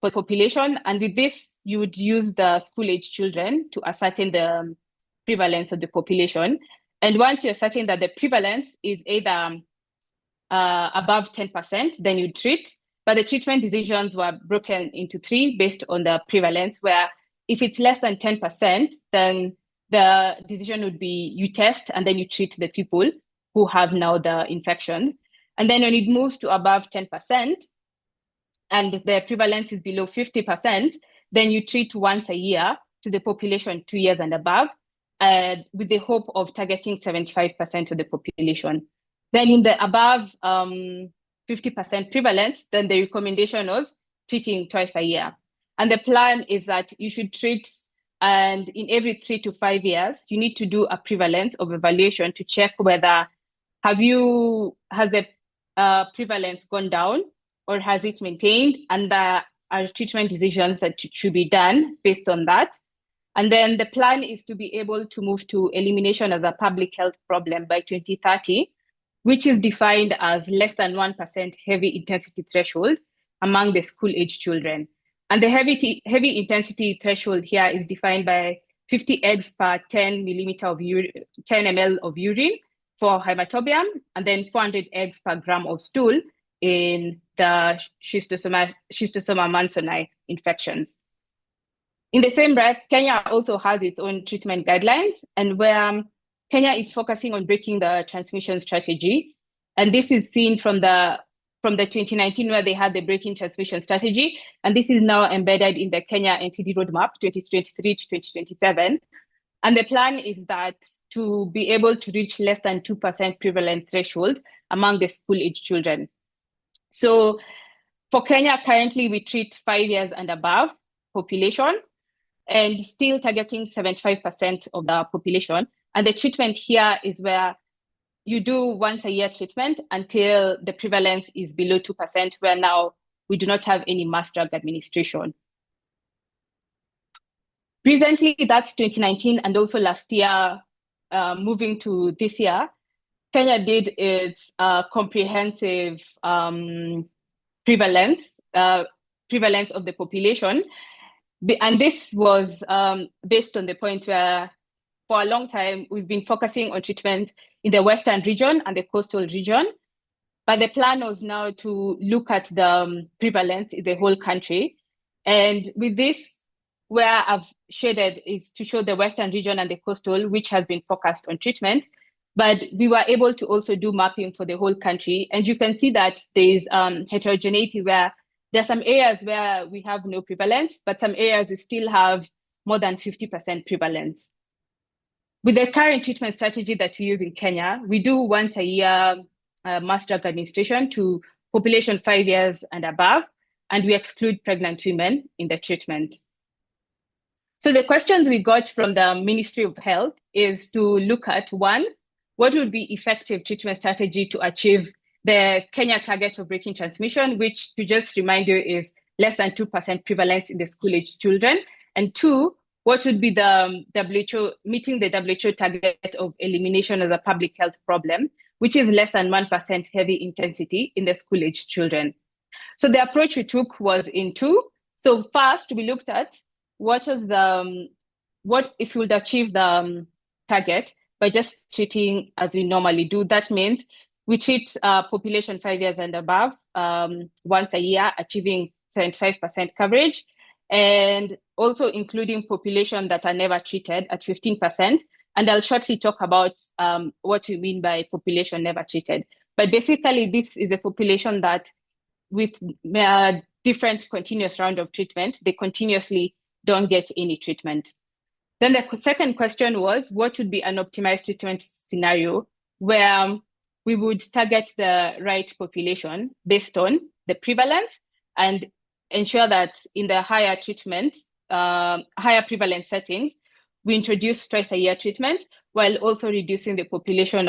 for population. And with this, you would use the school-age children to ascertain the prevalence of the population. And once you're certain that the prevalence is either above 10%, then you treat. But the treatment decisions were broken into 3 based on the prevalence, where if it's less than 10%, then the decision would be you test and then you treat the people who have now the infection. And then when it moves to above 10% and the prevalence is below 50%, then you treat once a year to the population 2 years and above, with the hope of targeting 75% of the population. Then in the above 50% prevalence, then the recommendation was treating twice a year. And the plan is that you should treat, and in every 3 to 5 years, you need to do a prevalence of evaluation to check whether has the prevalence gone down or has it maintained, and there are treatment decisions that should be done based on that. And then the plan is to be able to move to elimination as a public health problem by 2030, which is defined as less than 1% heavy intensity threshold among the school-age children. And the heavy intensity threshold here is defined by 50 eggs per 10 ml of urine for hematobium, and then 400 eggs per gram of stool in the schistosoma Mwangi infections. In the same breath, Kenya also has its own treatment guidelines, and where Kenya is focusing on breaking the transmission strategy. And this is seen from the 2019, where they had the breaking transmission strategy. And this is now embedded in the Kenya NTD roadmap 2023 to 2027. And the plan is that to be able to reach less than 2% prevalent threshold among the school-age children. So for Kenya, currently we treat 5 years and above population, and still targeting 75% of the population. And the treatment here is where you do once a year treatment until the prevalence is below 2%, where now we do not have any mass drug administration. Recently, that's 2019, and also last year, moving to this year, Kenya did its comprehensive prevalence of the population. And this was based on the point where for a long time, we've been focusing on treatment in the Western region and the coastal region. But the plan was now to look at the prevalence in the whole country. And with this, where I've shaded is to show the Western region and the coastal, which has been focused on treatment. But we were able to also do mapping for the whole country. And you can see that there's heterogeneity, where there are some areas where we have no prevalence, but some areas we still have more than 50% prevalence. With the current treatment strategy that we use in Kenya, we do once a year mass drug administration to population 5 years and above, and we exclude pregnant women in the treatment. So the questions we got from the Ministry of Health is to look at, one, what would be effective treatment strategy to achieve the Kenya target of breaking transmission, which, to just remind you, is less than 2% prevalence in the school-age children. And 2, what would be the meeting the WHO target of elimination as a public health problem, which is less than 1% heavy intensity in the school-age children. So the approach we took was in 2. So first, we looked at what if we would achieve the target by just treating as we normally do. That means We treat population 5 years and above once a year, achieving 75% coverage, and also including population that are never treated at 15%. And I'll shortly talk about what we mean by population never treated. But basically, this is a population that with different continuous round of treatment, they continuously don't get any treatment. Then the second question was, what would be an optimized treatment scenario where we would target the right population based on the prevalence and ensure that in the higher prevalence settings, we introduce twice a year treatment while also reducing the population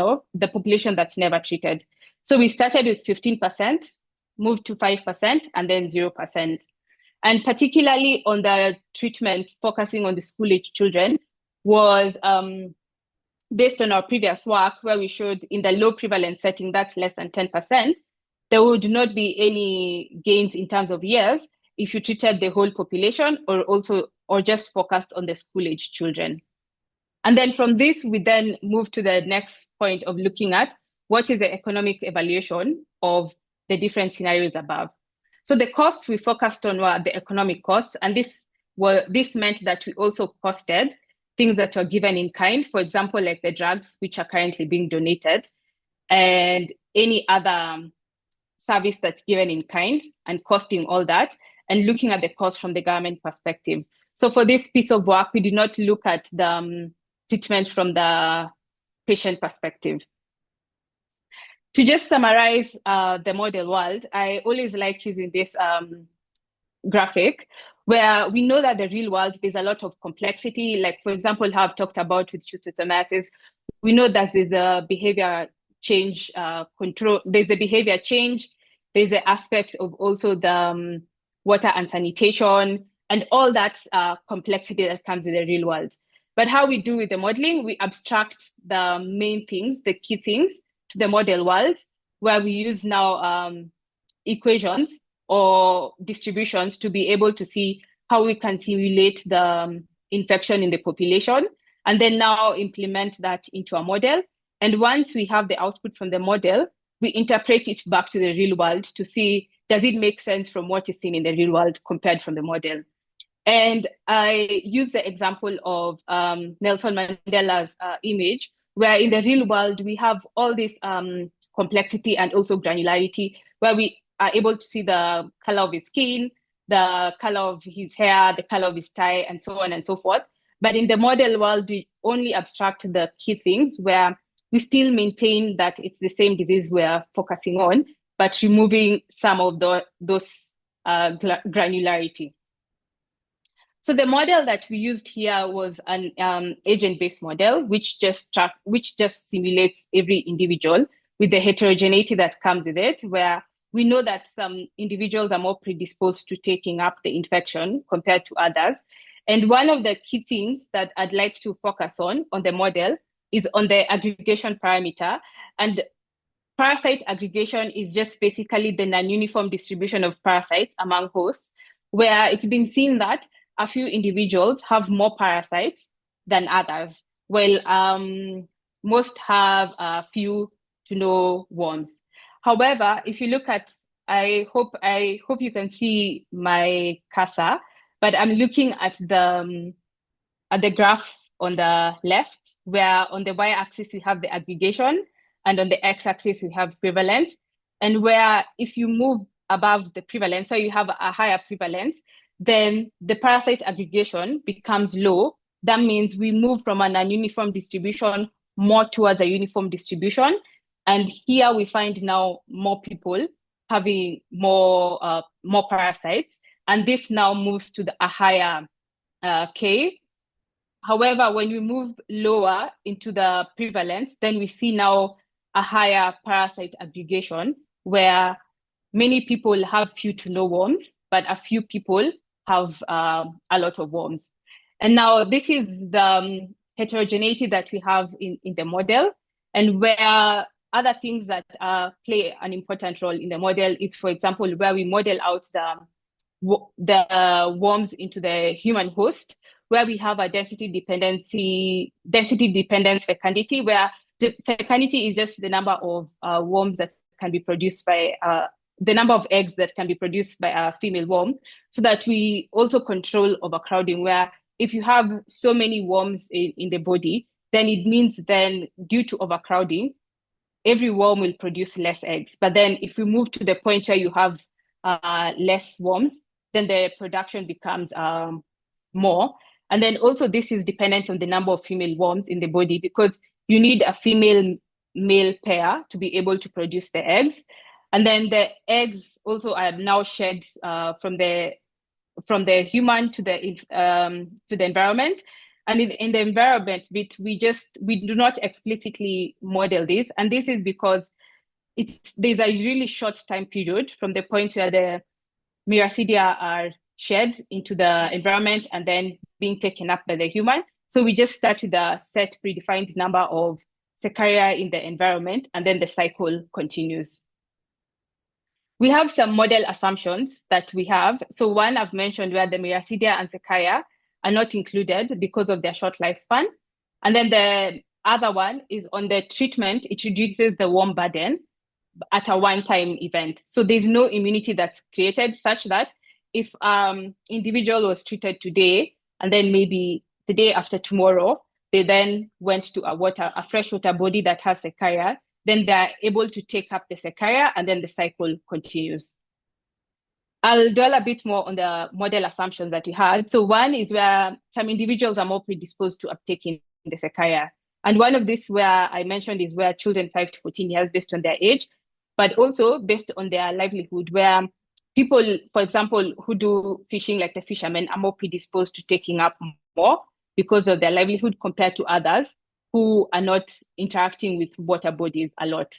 that's never treated. So we started with 15%, moved to 5%, and then 0%. And particularly on the treatment focusing on the school-age children was based on our previous work where we showed in the low prevalence setting, that's less than 10%, there would not be any gains in terms of years if you treated the whole population or just focused on the school-age children. And then from this, we then move to the next point of looking at what is the economic evaluation of the different scenarios above. So the costs we focused on were the economic costs, and this meant that we also costed things that were given in kind, for example, like the drugs which are currently being donated, and any other service that's given in kind, and costing all that, and looking at the cost from the government perspective. So for this piece of work, we did not look at the treatment from the patient perspective. To just summarize the model world, I always like using this graphic where we know that the real world, there's a lot of complexity. Like, for example, how I've talked about with schistosomiasis, we know that there's a behavior change control, there's the behavior change, there's the aspect of also the water and sanitation, and all that complexity that comes with the real world. But how we do with the modeling, we abstract the main things, the key things, to the model world, where we use now equations or distributions to be able to see how we can simulate the infection in the population, and then now implement that into a model. And once we have the output from the model, we interpret it back to the real world to see, does it make sense from what is seen in the real world compared from the model? And I use the example of Nelson Mandela's image, where in the real world, we have all this complexity and also granularity, where we are able to see the color of his skin, the color of his hair, the color of his tie, and so on and so forth. But in the model world, we only abstract the key things where we still maintain that it's the same disease we're focusing on, but removing some of those granularity. So the model that we used here was an agent-based model, which just simulates every individual with the heterogeneity that comes with it, where we know that some individuals are more predisposed to taking up the infection compared to others. And one of the key things that I'd like to focus on the model is on the aggregation parameter. And parasite aggregation is just basically the non-uniform distribution of parasites among hosts, where it's been seen that a few individuals have more parasites than others, while most have a few to no worms. However, if you look at, I hope you can see my cursor, but I'm looking at the graph on the left, where on the y-axis we have the aggregation, and on the x-axis we have prevalence, and where if you move above the prevalence, so you have a higher prevalence, then the parasite aggregation becomes low. That means we move from a non-uniform distribution more towards a uniform distribution. And here we find now more people having more parasites. And this now moves to a higher K. However, when we move lower into the prevalence, then we see now a higher parasite aggregation, where many people have few to no worms, but a few people have a lot of worms. And now this is the heterogeneity that we have in the model, and where other things that play an important role in the model is, for example, where we model out the worms into the human host, where we have a density dependence fecundity, where The fecundity is just the number of worms that can be produced by the number of eggs that can be produced by a female worm, so that we also control overcrowding, where if you have so many worms in the body, then it means then due to overcrowding, every worm will produce less eggs. But then if we move to the point where you have less worms, then the production becomes more. And then also this is dependent on the number of female worms in the body, because you need a female-male pair to be able to produce the eggs. And then the eggs also are now shed from the human to the environment. And in the environment bit, we do not explicitly model this. And this is because there's a really short time period from the point where the miracidia are shed into the environment and then being taken up by the human. So we just start with a set predefined number of Macharia in the environment, and then the cycle continues. We have some model assumptions that we have. So one I've mentioned, where the miracidia and Macharia are not included because of their short lifespan. And then the other one is on the treatment, it reduces the worm burden at a one-time event. So there's no immunity that's created, such that if individual was treated today, and then maybe the day after tomorrow, they then went to a freshwater body that has Macharia, then they're able to take up the Macharia, and then the cycle continues. I'll dwell a bit more on the model assumptions that we had. So one is where some individuals are more predisposed to uptaking the Macharia. And one of this where I mentioned is where children 5 to 14 years based on their age, but also based on their livelihood, where people, for example, who do fishing, like the fishermen, are more predisposed to taking up more because of their livelihood compared to others who are not interacting with water bodies a lot.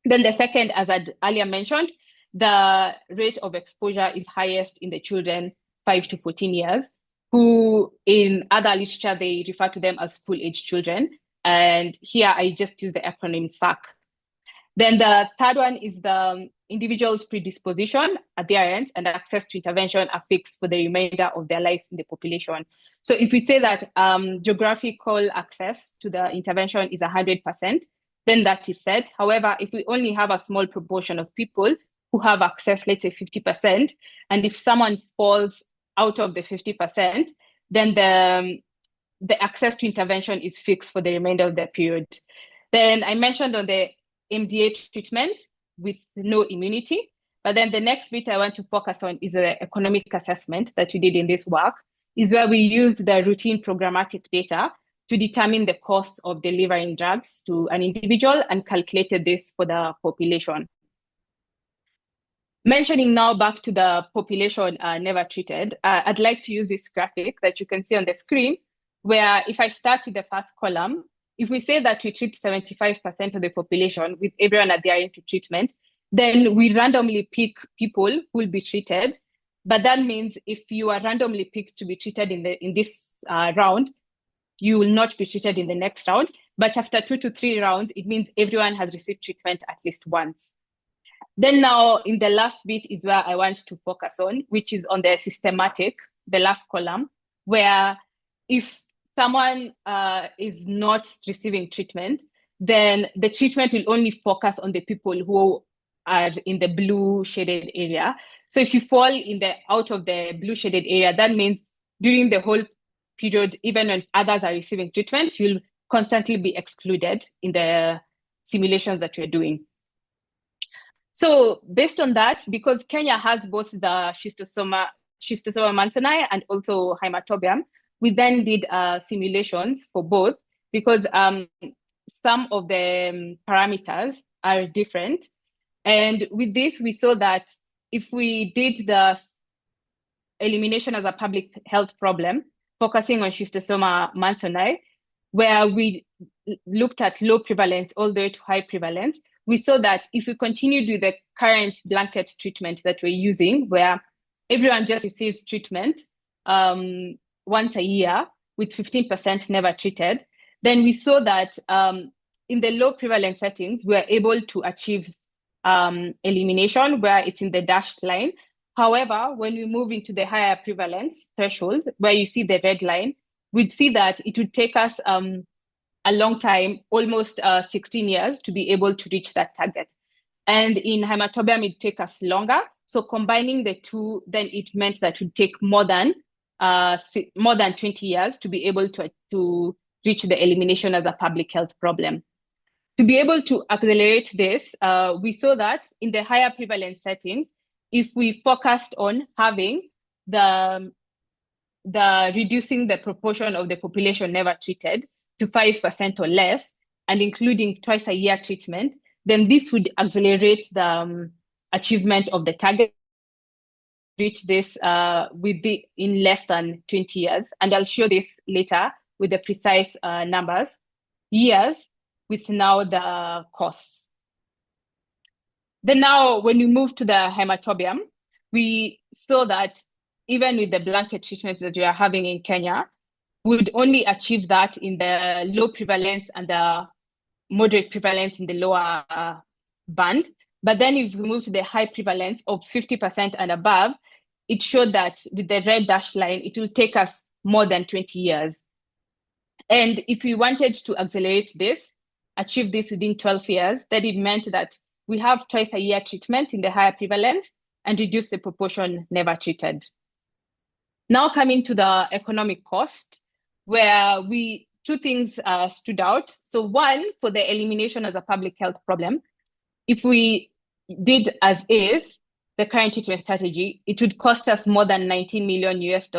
Then the second, as I earlier mentioned, the rate of exposure is highest in the children 5 to 14 years, who in other literature, they refer to them as school-age children. And here I just use the acronym SAC. Then the third one is the individual's predisposition at their end, and access to intervention are fixed for the remainder of their life in the population. So if we say that geographical access to the intervention is 100%, then that is set. However, if we only have a small proportion of people who have access, let's say 50%, and if someone falls out of the 50%, then the access to intervention is fixed for the remainder of the period. Then I mentioned on the MDA treatment with no immunity, but then the next bit I want to focus on is the economic assessment that we did in this work, is where we used the routine programmatic data to determine the cost of delivering drugs to an individual and calculated this for the population. Mentioning now back to the population never treated, I'd like to use this graphic that you can see on the screen, where if I start with the first column, if we say that we treat 75% of the population with everyone adhering to treatment, then we randomly pick people who will be treated. But that means if you are randomly picked to be treated in this round, you will not be treated in the next round. But after 2 to 3 rounds, it means everyone has received treatment at least once. Then now in the last bit is where I want to focus on, which is on the systematic, the last column, where if someone is not receiving treatment, then the treatment will only focus on the people who are in the blue shaded area. So if you fall out of the blue shaded area, that means during the whole period, even when others are receiving treatment, you'll constantly be excluded in the simulations that we're doing. So based on that, because Kenya has both the Schistosoma mansoni and also Haematobium, we then did simulations for both, because some of the parameters are different. And with this, we saw that if we did the elimination as a public health problem, focusing on Schistosoma mansoni, where we looked at low prevalence all the way to high prevalence, we saw that if we continued with the current blanket treatment that we're using, where everyone just receives treatment once a year with 15% never treated, then we saw that in the low prevalence settings, we're able to achieve elimination where it's in the dashed line. However, when we move into the higher prevalence threshold, where you see the red line, we'd see that it would take us a long time, almost 16 years, to be able to reach that target. And in hematobium, it take us longer. So combining the two, then it meant that it would take more than 20 years to be able to reach the elimination as a public health problem. To be able to accelerate this, we saw that in the higher prevalence settings, if we focused on having the reducing the proportion of the population never treated to 5% or less, and including twice a year treatment, then this would accelerate the achievement of the target, reach this in less than 20 years. And I'll show this later with the precise numbers, years, with now the costs. Then now, when we move to the hematobium, we saw that even with the blanket treatments that we are having in Kenya, we would only achieve that in the low prevalence and the moderate prevalence in the lower band. But then if we move to the high prevalence of 50% and above, it showed that with the red dashed line, it will take us more than 20 years. And if we wanted to accelerate this, achieve this within 12 years, then it meant that we have twice a year treatment in the higher prevalence and reduce the proportion never treated. Now coming to the economic cost, where two things stood out. So one, for the elimination as a public health problem, if we did as is, the current treatment strategy, it would cost us more than $19 million US,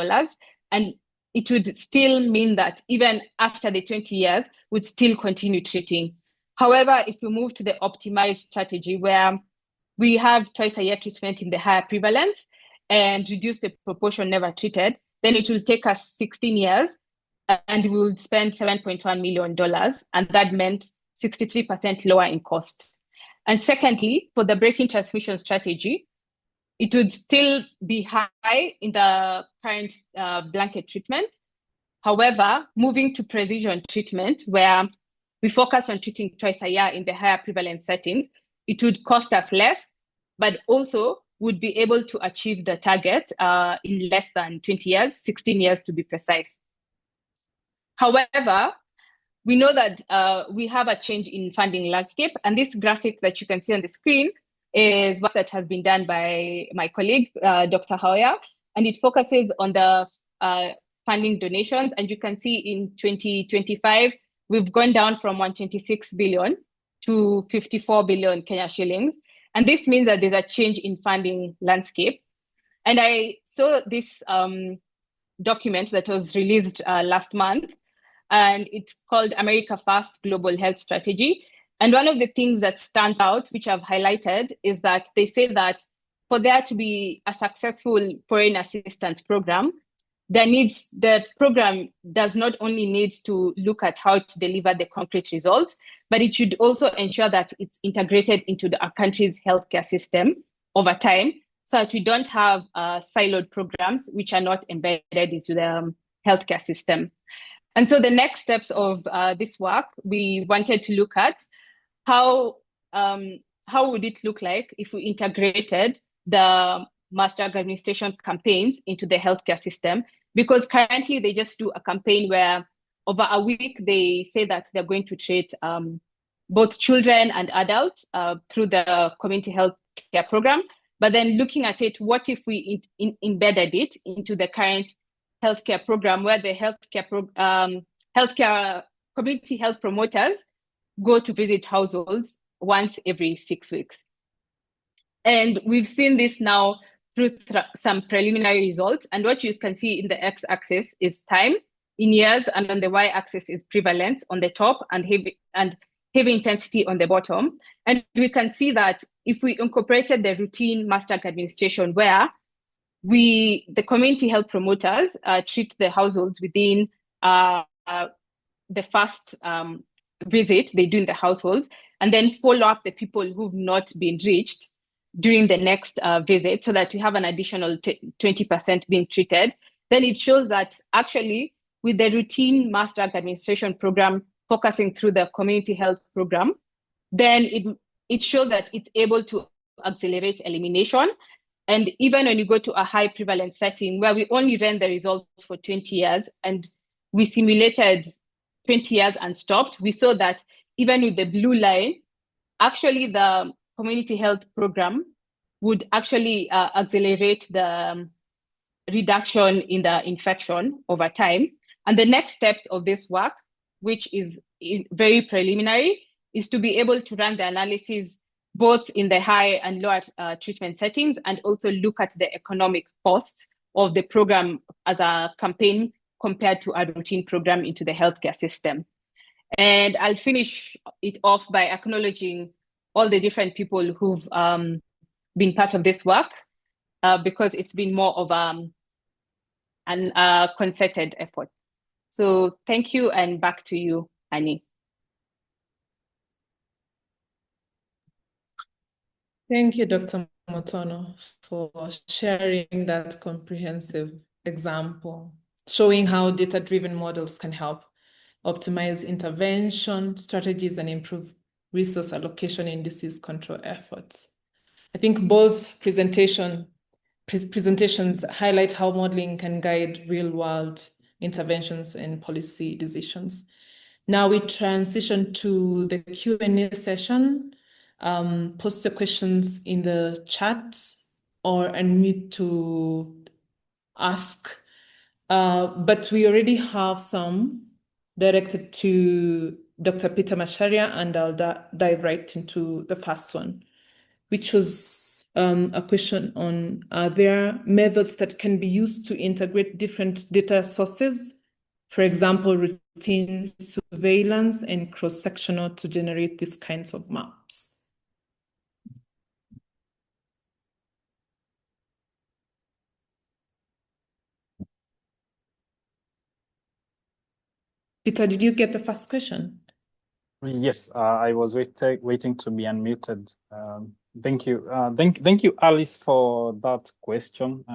and it would still mean that even after the 20 years, we'd still continue treating. However, if we move to the optimized strategy, where we have twice a year treatment in the higher prevalence and reduce the proportion never treated, then it will take us 16 years and we will spend $7.1 million. And that meant 63% lower in cost. And secondly, for the breaking transmission strategy, it would still be high in the current blanket treatment. However, moving to precision treatment, where we focus on treating twice a year in the higher prevalence settings, it would cost us less, but also would be able to achieve the target in less than 20 years, 16 years to be precise. However, we know that we have a change in funding landscape, and this graphic that you can see on the screen is work that has been done by my colleague, Dr. Hoya, and it focuses on the funding donations. And you can see in 2025, we've gone down from 126 billion to 54 billion Kenya shillings. And this means that there's a change in funding landscape. And I saw this document that was released last month, and it's called America First Global Health Strategy. And one of the things that stands out, which I've highlighted, is that they say that for there to be a successful foreign assistance program, the program does not only need to look at how to deliver the concrete results, but it should also ensure that it's integrated into our country's healthcare system over time, so that we don't have siloed programs which are not embedded into the healthcare system. And so the next steps of this work, we wanted to look at how would it look like if we integrated the mass drug administration campaigns into the healthcare system, because currently they just do a campaign where over a week they say that they're going to treat both children and adults through the community health care program. But then looking at it, what if we embedded it into the current healthcare program, where the healthcare community health promoters go to visit households once every 6 weeks. And we've seen this now through some preliminary results. And what you can see in the x-axis is time in years, and on the y-axis is prevalence on the top and heavy intensity on the bottom. And we can see that if we incorporated the routine mass drug administration, where the community health promoters treat the households within the first visit they do in the households, and then follow up the people who've not been reached during the next visit, so that we have an additional 20% being treated, then it shows that actually with the routine mass drug administration program focusing through the community health program, then it shows that it's able to accelerate elimination. And even when you go to a high prevalence setting where we only ran the results for 20 years and we simulated 20 years and stopped, we saw that even with the blue line, actually the community health program would actually accelerate the reduction in the infection over time. And the next steps of this work, which is very preliminary, is to be able to run the analysis both in the high and lower treatment settings, and also look at the economic costs of the program as a campaign compared to a routine program into the healthcare system. And I'll finish it off by acknowledging all the different people who've been part of this work, because it's been more of an concerted effort. So thank you, and back to you, Annie. Thank you, Dr. Mutono, for sharing that comprehensive example, showing how data-driven models can help optimize intervention strategies and improve resource allocation in disease control efforts. I think both presentations highlight how modeling can guide real-world interventions and policy decisions. Now we transition to the Q&A session. Post your questions in the chat or unmute to ask. But we already have some directed to Dr. Peter Macharia, and I'll dive right into the first one, which was a question on, are there methods that can be used to integrate different data sources? For example, routine surveillance and cross-sectional to generate these kinds of maps. Peter, did you get the first question? Yes, I was waiting to be unmuted. Thank you. Thank you, Alice, for that question.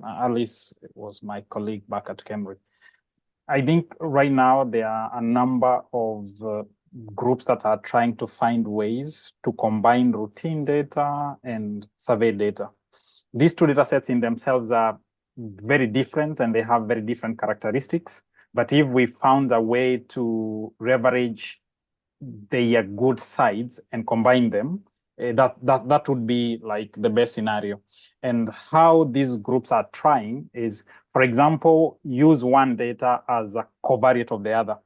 Alice was my colleague back at Cambridge. I think right now there are a number of groups that are trying to find ways to combine routine data and survey data. These two data sets in themselves are very different, and they have very different characteristics. But if we found a way to leverage their good sides and combine them, that would be like the best scenario. And how these groups are trying is, for example, use one data as a covariate of the other.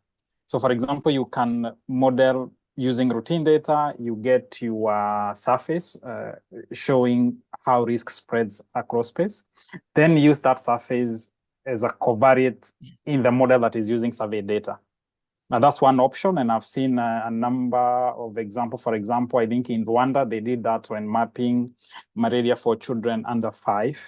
So for example, you can model using routine data, you get your surface showing how risk spreads across space, then use that surface as a covariate in the model that is using survey data. Now that's one option, and I've seen a number of examples. For example, I think in Rwanda, they did that when mapping malaria for children under 5.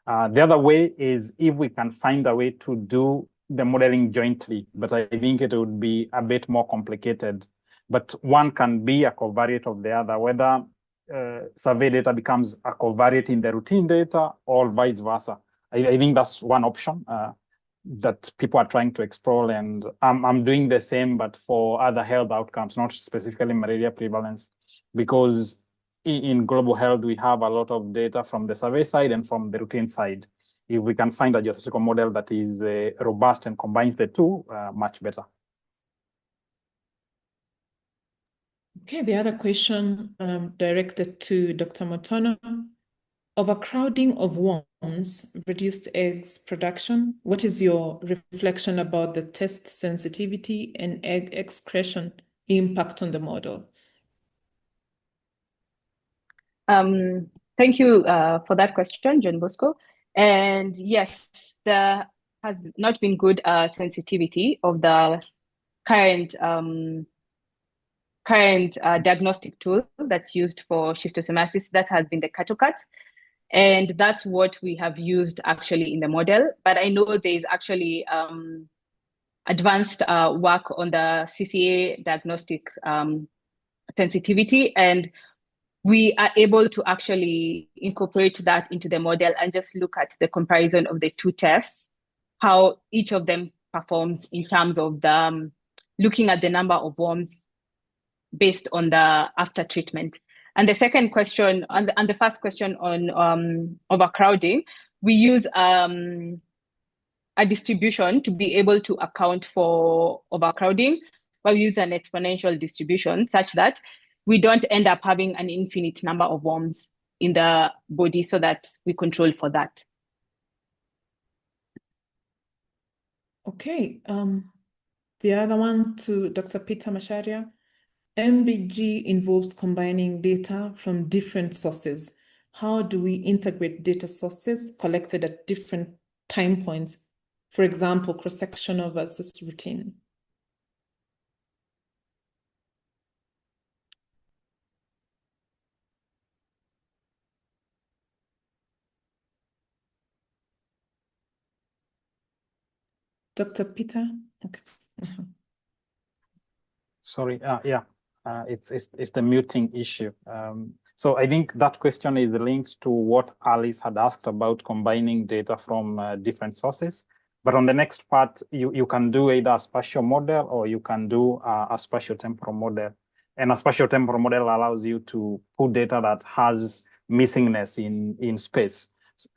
The other way is if we can find a way to do the modeling jointly, but I think it would be a bit more complicated. But one can be a covariate of the other, whether survey data becomes a covariate in the routine data or vice versa. I think that's one option that people are trying to explore, and I'm doing the same, but for other health outcomes, not specifically malaria prevalence, because in global health, we have a lot of data from the survey side and from the routine side. If we can find a geostatistical model that is robust and combines the two, much better. Okay, the other question directed to Dr. Mutono. Overcrowding of worms reduced eggs production. What is your reflection about the test sensitivity and egg excretion impact on the model? Thank you for that question, John Bosco. And yes, there has not been good sensitivity of the current diagnostic tool that's used for schistosomiasis. That has been the CATOCAT. And that's what we have used actually in the model. But I know there's actually advanced work on the CCA diagnostic sensitivity, and we are able to actually incorporate that into the model and just look at the comparison of the two tests, how each of them performs in terms of the looking at the number of worms based on the after treatment. And the second question, and the first question on overcrowding, we use a a distribution to be able to account for overcrowding, but we use an exponential distribution such that we don't end up having an infinite number of worms in the body, so that we control for that. Okay, the other one to Dr. Peter Macharia. MBG involves combining data from different sources. How do we integrate data sources collected at different time points? For example, cross-sectional versus routine. Dr. Peter? Okay. Sorry, it's the muting issue. So I think that question is linked to what Alice had asked about combining data from different sources. But on the next part, you can do either a spatial model or you can do a spatial temporal model. And a spatial temporal model allows you to put data that has missingness in space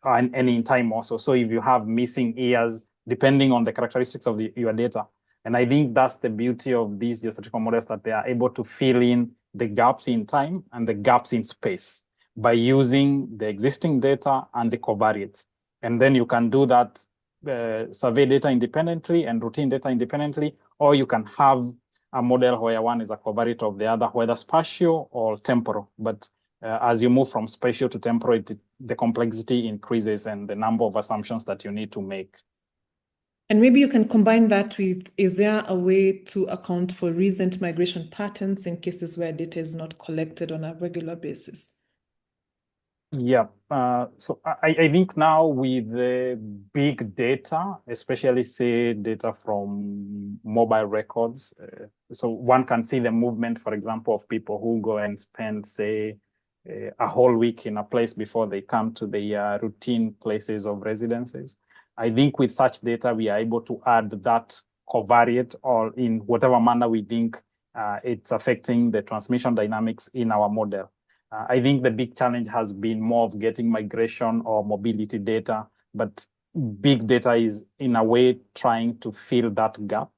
and in time also. So if you have missing years, depending on the characteristics of your data. And I think that's the beauty of these geostatistical models, that they are able to fill in the gaps in time and the gaps in space by using the existing data and the covariates. And then you can do that survey data independently and routine data independently, or you can have a model where one is a covariate of the other, whether spatial or temporal. But as you move from spatial to temporal, the complexity increases and the number of assumptions that you need to make. And maybe you can combine that with, is there a way to account for recent migration patterns in cases where data is not collected on a regular basis? Yeah, so I think now with the big data, especially say data from mobile records, so one can see the movement, for example, of people who go and spend, say, a whole week in a place before they come to the routine places of residences. I think with such data, we are able to add that covariate, or in whatever manner we think it's affecting the transmission dynamics in our model. I think the big challenge has been more of getting migration or mobility data, but big data is in a way trying to fill that gap.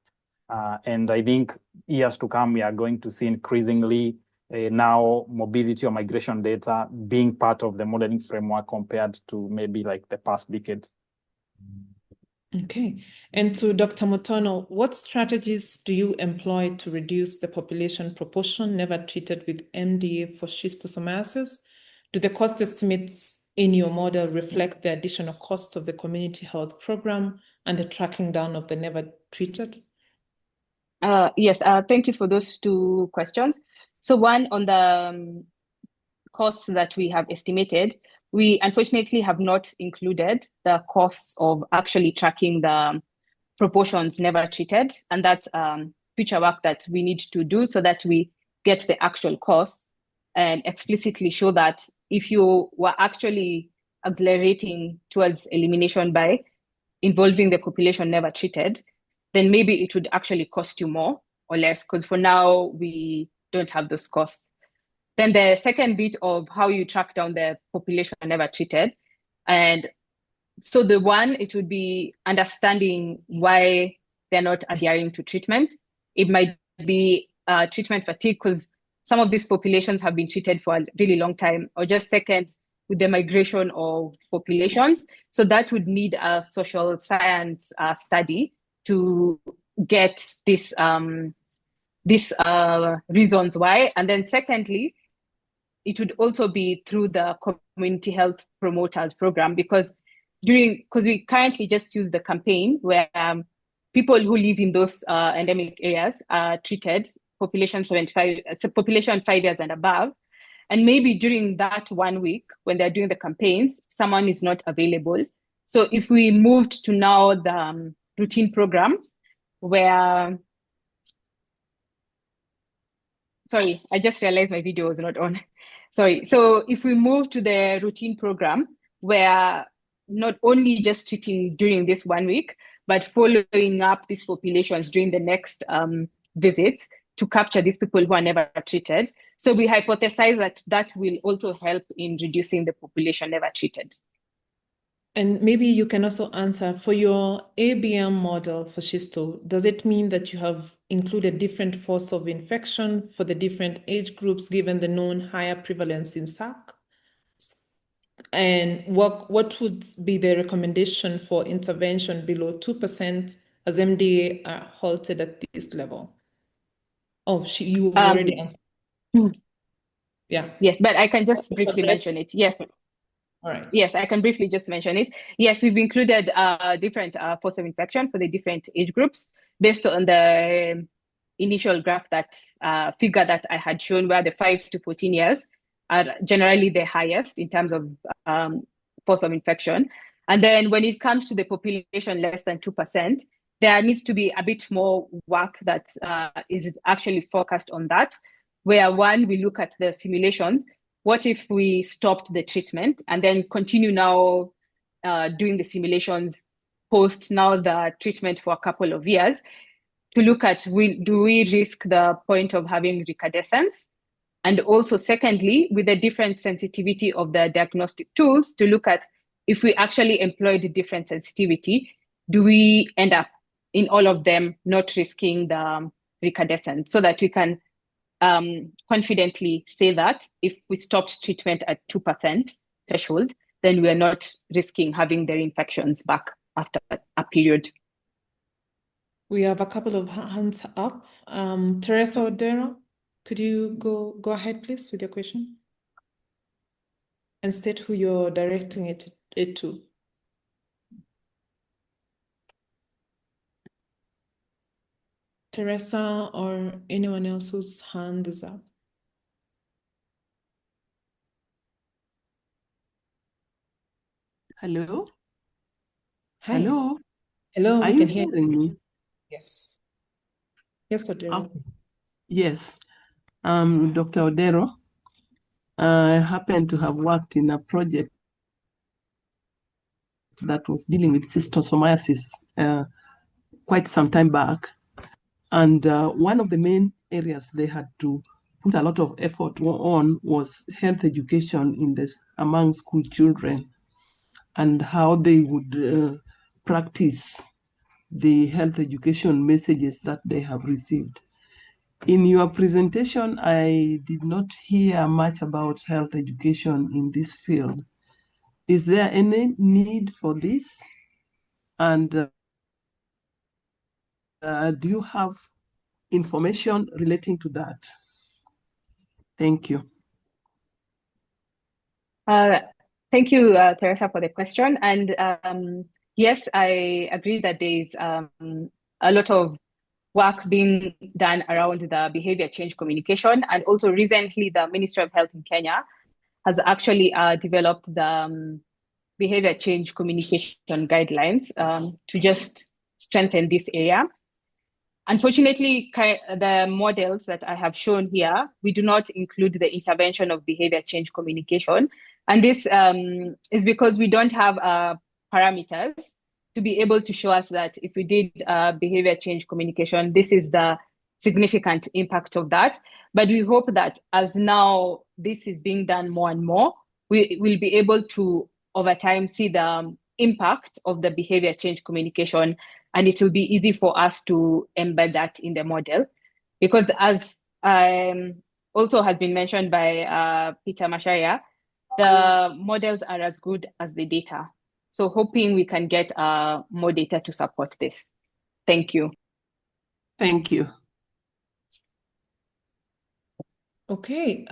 And I think years to come, we are going to see increasingly now mobility or migration data being part of the modeling framework compared to maybe like the past decade. Okay. And to Dr. Mutono, what strategies do you employ to reduce the population proportion never treated with MDA for schistosomiasis? Do the cost estimates in your model reflect the additional costs of the community health program and the tracking down of the never treated? Yes, thank you for those two questions. So one, on the costs that we have estimated, we unfortunately have not included the costs of actually tracking the proportions never treated. And that's future work that we need to do so that we get the actual costs and explicitly show that if you were actually accelerating towards elimination by involving the population never treated, then maybe it would actually cost you more or less, because for now we don't have those costs. Then the second bit of how you track down the population never treated. And so the one, it would be understanding why they're not adhering to treatment. It might be treatment fatigue, because some of these populations have been treated for a really long time, or just second, with the migration of populations. So that would need a social science study to get this reasons why. And then secondly, it would also be through the community health promoters program, because we currently just use the campaign where people who live in those endemic areas are treated, population 5 years and above. And maybe during that 1 week when they're doing the campaigns, someone is not available. So if we moved to now the routine program where, sorry, I just realized my video was not on. Sorry. So if we move to the routine program where not only just treating during this 1 week, but following up these populations during the next visits to capture these people who are never treated. So we hypothesize that that will also help in reducing the population never treated. And maybe you can also answer, for your ABM model for schisto, does it mean that you have included different force of infection for the different age groups given the known higher prevalence in SAC? And what would be the recommendation for intervention below 2% as MDA are halted at this level? Oh, you already answered. Yeah. Yes, but I can just briefly mention it. Yes. All right. Yes, I can briefly just mention it. Yes, we've included different forms of infection for the different age groups based on the initial graph figure that I had shown, where the 5 to 14 years are generally the highest in terms of force of infection. And then when it comes to the population less than 2%, there needs to be a bit more work that is actually focused on that, where one, we look at the simulations. What if we stopped the treatment and then continue now doing the simulations post now the treatment for a couple of years to look at, do we risk the point of having recrudescence? And also secondly, with the different sensitivity of the diagnostic tools, to look at if we actually employed different sensitivity, do we end up in all of them not risking the recrudescence, so that we can confidently say that if we stopped treatment at 2% threshold, then we are not risking having their infections back after a period. We have a couple of hands up. Teresa Odero, could you go ahead, please, with your question? And state who you're directing it to. Teresa or anyone else whose hand is up. Hello? Hi. Hello? Hello, Are we you can hear hearing me? Yes. Yes, Odero. Okay. Yes. Dr. Odero. I happen to have worked in a project that was dealing with schistosomiasis quite some time back. And one of the main areas they had to put a lot of effort on was health education among school children, and how they would practice the health education messages that they have received. In your presentation, I did not hear much about health education in this field. Is there any need for this? And do you have information relating to that? Thank you. Thank you, Teresa, for the question. And yes, I agree that there is a lot of work being done around the behavior change communication. And also recently, the Ministry of Health in Kenya has actually developed the behavior change communication guidelines to just strengthen this area. Unfortunately, the models that I have shown here, we do not include the intervention of behavior change communication. And this is because we don't have parameters to be able to show us that if we did behavior change communication, this is the significant impact of that. But we hope that as now this is being done more and more, we will be able to, over time, see the impact of the behavior change communication, and it will be easy for us to embed that in the model. Because as also has been mentioned by Peter Macharia, the models are as good as the data. So hoping we can get more data to support this. Thank you. Thank you. Okay,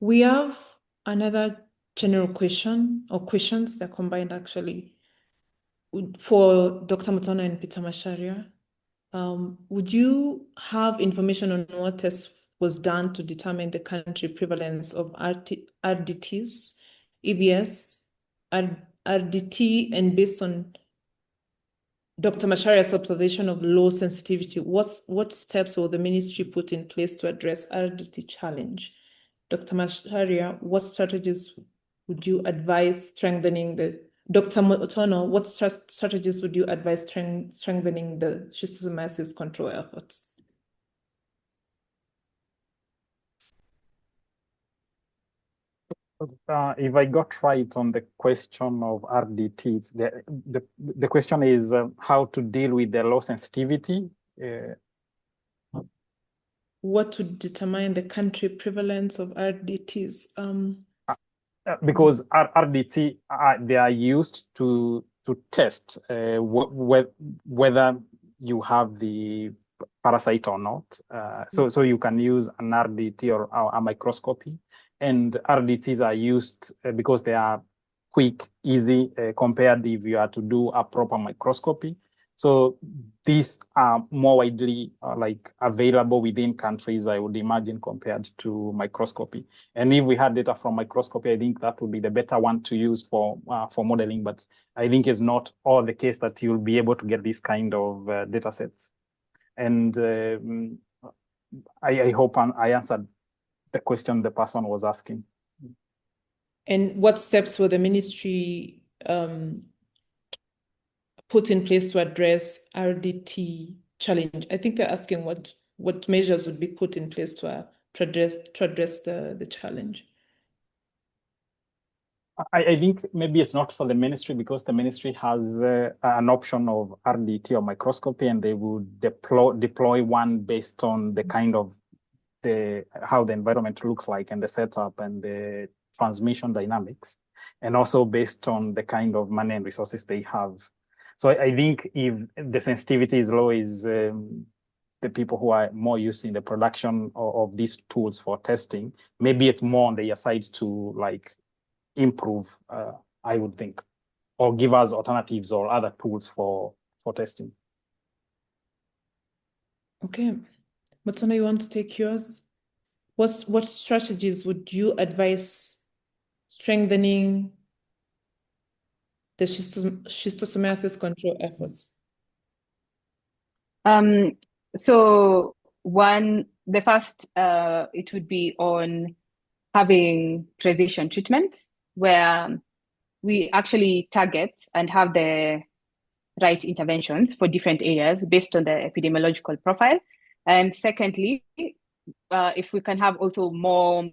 we have another general question, or questions that are combined actually, for Dr. Mutono and Peter Macharia. Would you have information on what test was done to determine the country prevalence of RDTs, EBS, RDT, and based on Dr. Macharia's observation of low sensitivity, what steps will the ministry put in place to address RDT challenge? Dr. Macharia, what strategies would you advise strengthening Dr. Mutono, what strategies would you advise strengthening the schistosomiasis control efforts? If I got right on the question of RDTs, the question is how to deal with the low sensitivity. What would determine the country prevalence of RDTs? Because RDT, they are used to test whether you have the parasite or not. So you can use an RDT or a microscopy. And RDTs are used because they are quick, easy, compared if you are to do a proper microscopy. So these are more widely available within countries, I would imagine, compared to microscopy. And if we had data from microscopy, I think that would be the better one to use for modeling. But I think it's not all the case that you'll be able to get these kind of data sets. And I hope I answered the question the person was asking. And what steps will the ministry put in place to address RDT challenge? I think they're asking what measures would be put in place to address the challenge. I think maybe it's not for the ministry, because the ministry has an option of RDT or microscopy, and they would deploy one based on the kind of how the environment looks like and the setup and the transmission dynamics, and also based on the kind of money and resources they have. So I think if the sensitivity is low, is the people who are more used in the production of these tools for testing, maybe it's more on their side to improve, I would think, or give us alternatives or other tools for testing. Okay. Mutono, you want to take yours? What strategies would you advise strengthening the schistosomiasis control efforts? So the first, it would be on having precision treatment, where we actually target and have the right interventions for different areas based on the epidemiological profile. And secondly, if we can have also more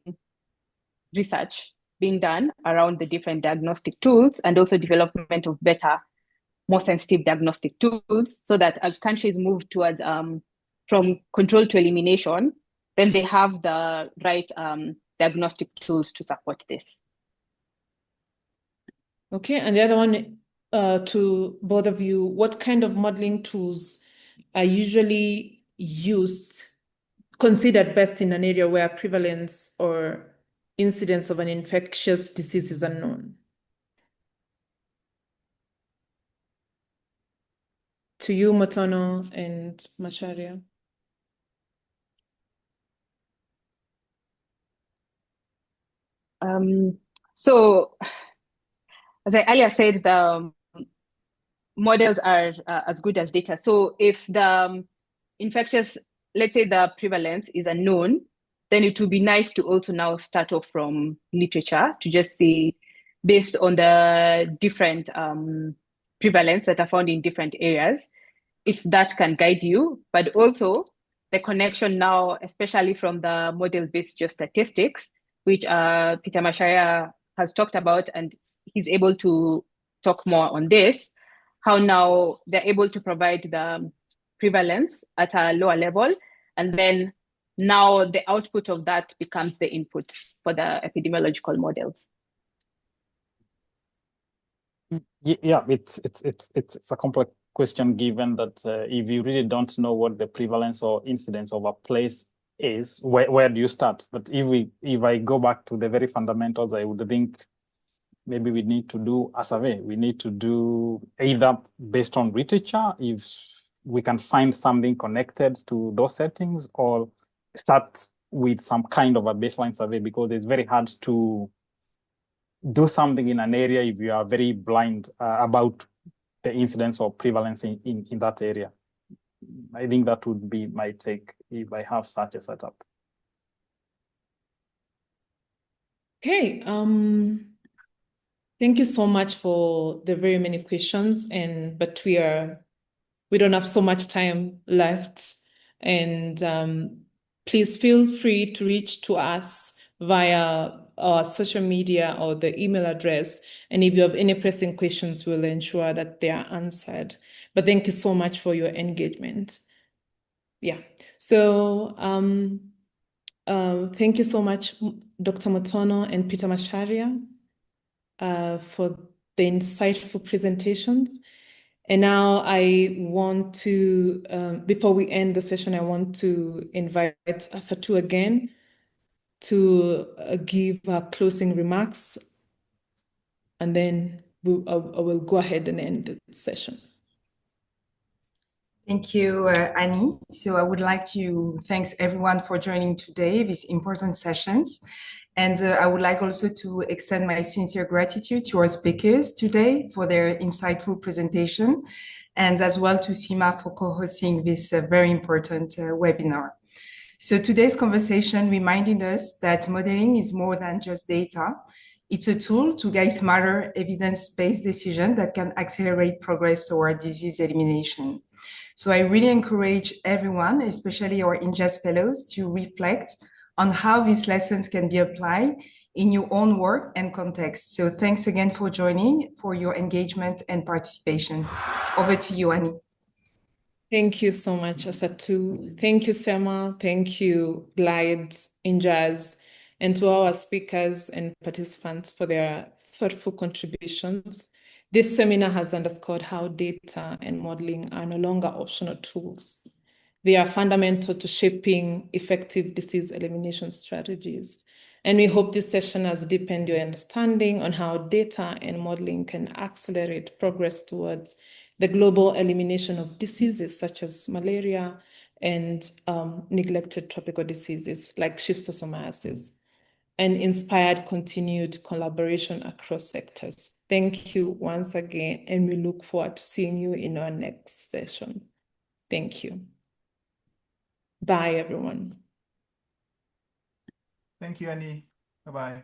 research being done around the different diagnostic tools, and also development of better, more sensitive diagnostic tools, so that as countries move towards from control to elimination, then they have the right diagnostic tools to support this. Okay, and the other one to both of you, what kind of modeling tools are usually considered best in an area where prevalence or incidence of an infectious disease is unknown? To you, Mutono and Macharia. So, as I earlier said, the models are as good as data. So if the infectious, let's say the prevalence is unknown, then it would be nice to also now start off from literature to just see, based on the different prevalence that are found in different areas, if that can guide you, but also the connection now, especially from the model-based geostatistics, which Peter Macharia has talked about, and he's able to talk more on this, how now they're able to provide the prevalence at a lower level, and then now the output of that becomes the input for the epidemiological models. Yeah, it's a complex question, given that if you really don't know what the prevalence or incidence of a place is, where do you start? But if I go back to the very fundamentals, I would think maybe we need to do a survey. We need to do either based on literature, if we can find something connected to those settings, or start with some kind of a baseline survey, because it's very hard to do something in an area if you are very blind about the incidence or prevalence in that area. I think that would be my take if I have such a setup. Okay, thank you so much for the very many questions, but we don't have so much time left, and please feel free to reach to us via our social media or the email address. And if you have any pressing questions, we'll ensure that they are answered. But thank you so much for your engagement. Yeah, so thank you so much, Dr. Mutono and Peter Macharia, for the insightful presentations. And now I want to, before we end the session, I want to invite Asatu again to give our closing remarks, and then I will go ahead and end the session. Thank you, Annie. So I would like to thank everyone for joining today, these important sessions. And I would like also to extend my sincere gratitude to our speakers today for their insightful presentation, and as well to CEMA for co-hosting this very important webinar. So today's conversation reminded us that modeling is more than just data. It's a tool to guide smarter evidence-based decisions that can accelerate progress toward disease elimination. So I really encourage everyone, especially our Injaz fellows, to reflect on how these lessons can be applied in your own work and context. So thanks again for joining, for your engagement and participation. Over to you, Annie. Thank you so much, Asatu. Thank you, CEMA. Thank you, Glide, Injaz, and to our speakers and participants for their thoughtful contributions. This seminar has underscored how data and modeling are no longer optional tools. They are fundamental to shaping effective disease elimination strategies. And we hope this session has deepened your understanding on how data and modeling can accelerate progress towards the global elimination of diseases such as malaria and neglected tropical diseases like schistosomiasis, and inspired continued collaboration across sectors. Thank you once again, and we look forward to seeing you in our next session. Thank you. Bye, everyone. Thank you, Annie. Bye-bye.